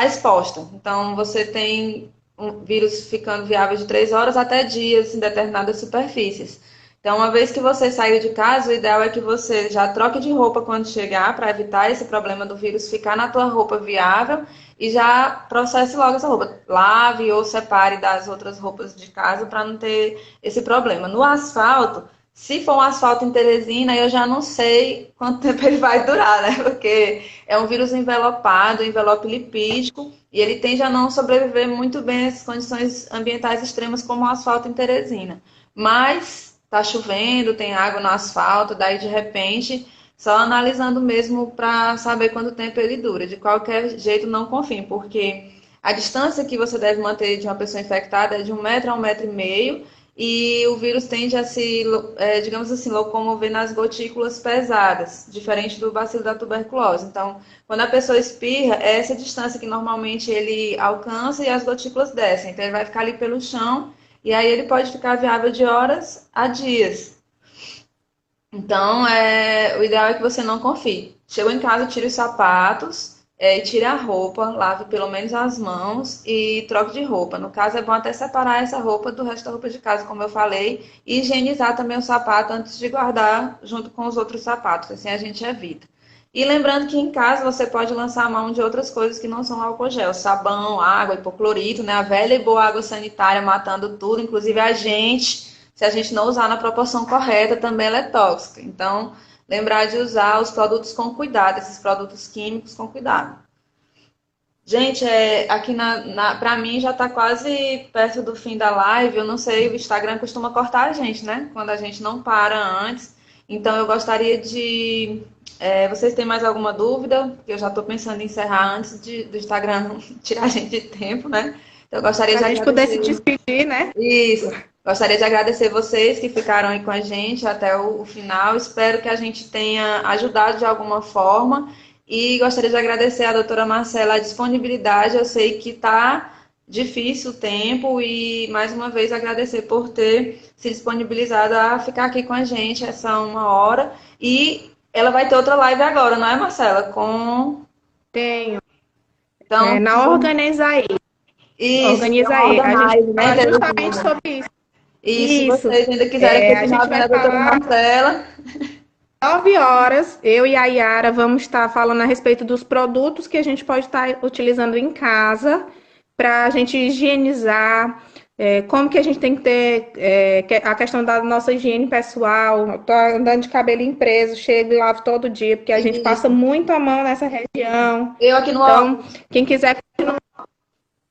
exposta. Então, você tem um vírus ficando viável de 3 horas até dias em determinadas superfícies. Então, uma vez que você saiu de casa, o ideal é que você já troque de roupa quando chegar, para evitar esse problema do vírus ficar na tua roupa viável e já processe logo essa roupa. Lave ou separe das outras roupas de casa para não ter esse problema. No asfalto, se for um asfalto em Teresina, eu já não sei quanto tempo ele vai durar, né? Porque é um vírus envelopado, envelope lipídico, e ele tende a não sobreviver muito bem às condições ambientais extremas como o asfalto em Teresina. Mas tá chovendo, tem água no asfalto, daí de repente só analisando mesmo para saber quanto tempo ele dura. De qualquer jeito, não confie, porque a distância que você deve manter de uma pessoa infectada é de 1 metro a 1,5 metro, e o vírus tende a se, digamos assim, locomover nas gotículas pesadas, diferente do bacilo da tuberculose. Então, quando a pessoa espirra, é essa distância que normalmente ele alcança e as gotículas descem. Então, ele vai ficar ali pelo chão, e aí ele pode ficar viável de horas a dias. Então, o ideal é que você não confie. Chegou em casa, tire os sapatos, e tire a roupa, lave pelo menos as mãos e troque de roupa. No caso, é bom até separar essa roupa do resto da roupa de casa, como eu falei, e higienizar também o sapato antes de guardar junto com os outros sapatos. Assim a gente evita. E lembrando que em casa você pode lançar a mão de outras coisas que não são álcool gel, sabão, água, hipoclorito, né? A velha e boa água sanitária matando tudo, inclusive a gente. Se a gente não usar na proporção correta, também ela é tóxica. Então, lembrar de usar os produtos com cuidado, esses produtos químicos com cuidado. Gente, aqui para mim já está quase perto do fim da live. Eu não sei, o Instagram costuma cortar a gente, né? Quando a gente não para antes. Então, eu gostaria de. Vocês têm mais alguma dúvida? Porque eu já estou pensando em encerrar antes do Instagram não tirar a gente de tempo, né? Então, eu gostaria de Para a gente poder se agradecer. despedir, né? Isso. Gostaria de agradecer vocês que ficaram aí com a gente até o final. Espero que a gente tenha ajudado de alguma forma. E gostaria de agradecer à doutora Marcela a disponibilidade. Eu sei que está difícil o tempo e, mais uma vez, agradecer por ter se disponibilizado a ficar aqui com a gente essa 1 hora. E ela vai ter outra live agora, não é, Marcela? Tenho. Então, Na Organiza aí. isso, tem Organiza uma aí. A gente organize, né, fala justamente Terezinha? sobre isso. E se Isso. vocês ainda quiserem A continuar gente vendo vai a doutora falar Marcela, 9 horas, eu e a Yara vamos estar falando a respeito dos produtos que a gente pode estar utilizando em casa para a gente higienizar, como que a gente tem que ter a questão da nossa higiene pessoal. Eu tô andando de cabelo impreso, chego e lavo todo dia, porque a gente passa isso. muito a mão nessa região. Eu aqui no Então, óculos. quem quiser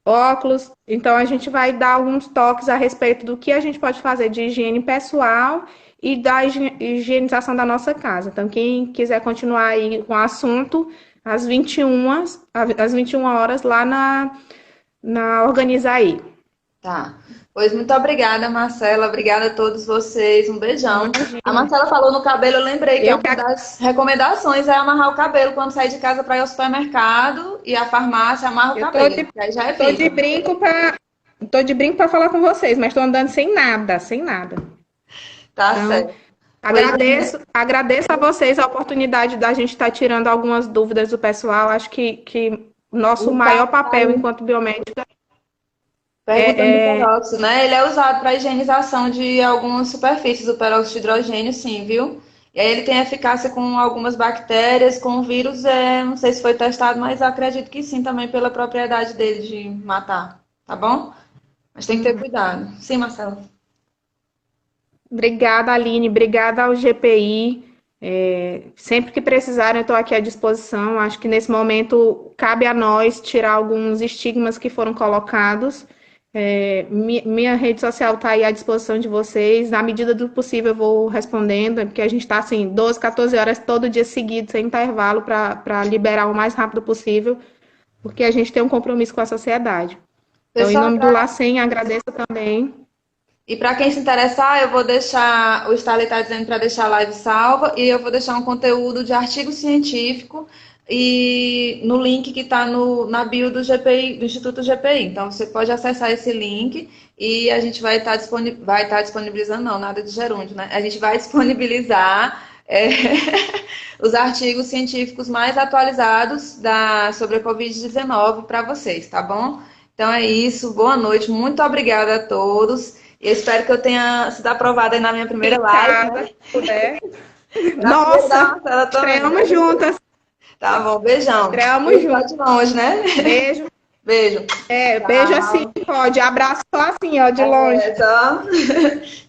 óculos, então a gente vai dar alguns toques a respeito do que a gente pode fazer de higiene pessoal e da higienização da nossa casa. Então, quem quiser continuar aí com o assunto, às 21 horas, lá na Organiza aí. Tá. Pois muito obrigada, Marcela. Obrigada a todos vocês. Um beijão. A Imagina. Marcela falou no cabelo, eu lembrei que Eu uma das recomendações é amarrar o cabelo quando sair de casa para ir ao supermercado e à farmácia, amarra o eu cabelo, que aí já tô de evita. brinco para tô de brinco para falar com vocês, mas estou andando sem nada, sem nada. Tá Então, certo. Pois, agradeço a vocês a oportunidade da gente estar tirando algumas dúvidas do pessoal. Acho que o nosso o maior Ricardo tá papel aí enquanto biomédica perguntando do é, é peróxido, né? Ele é usado para higienização de algumas superfícies, o peróxido de hidrogênio, sim, viu? E aí ele tem eficácia com algumas bactérias, com o vírus, não sei se foi testado, mas acredito que sim, também pela propriedade dele de matar, tá bom? Mas tem que ter cuidado. Sim, Marcelo. Obrigada, Aline. Obrigada ao GPI. Sempre que precisarem, eu estou aqui à disposição. Acho que nesse momento cabe a nós tirar alguns estigmas que foram colocados. Minha rede social está aí à disposição de vocês. Na medida do possível, eu vou respondendo, porque a gente está assim, 12, 14 horas todo dia seguido, sem intervalo, para liberar o mais rápido possível, porque a gente tem um compromisso com a sociedade. Então, em Pessoal, nome do LACEN, agradeço também. e para quem se interessar, eu vou deixar, o Starley está dizendo para deixar a live salva e eu vou deixar um conteúdo de artigo científico e no link que está na bio do GPI, do Instituto GPI. Então você pode acessar esse link e a gente vai estar disponibilizando, não, nada de gerúndio, né? A gente vai disponibilizar os artigos científicos mais atualizados sobre a Covid-19 para vocês, tá bom? Então é isso, boa noite, muito obrigada a todos. Eu espero que eu tenha sido aprovada aí na minha primeira live, né? Puder. Na Nossa, Marcela também. estreamos juntas. Tá bom, beijão. Estreamos Beijo juntas. de longe, né? Beijo. Beijo. Beijo assim, pode. Abraço só assim, ó, de longe. Só.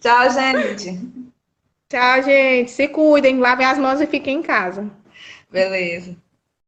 Tchau, gente. Tchau, gente. Se cuidem, lavem as mãos e fiquem em casa. Beleza.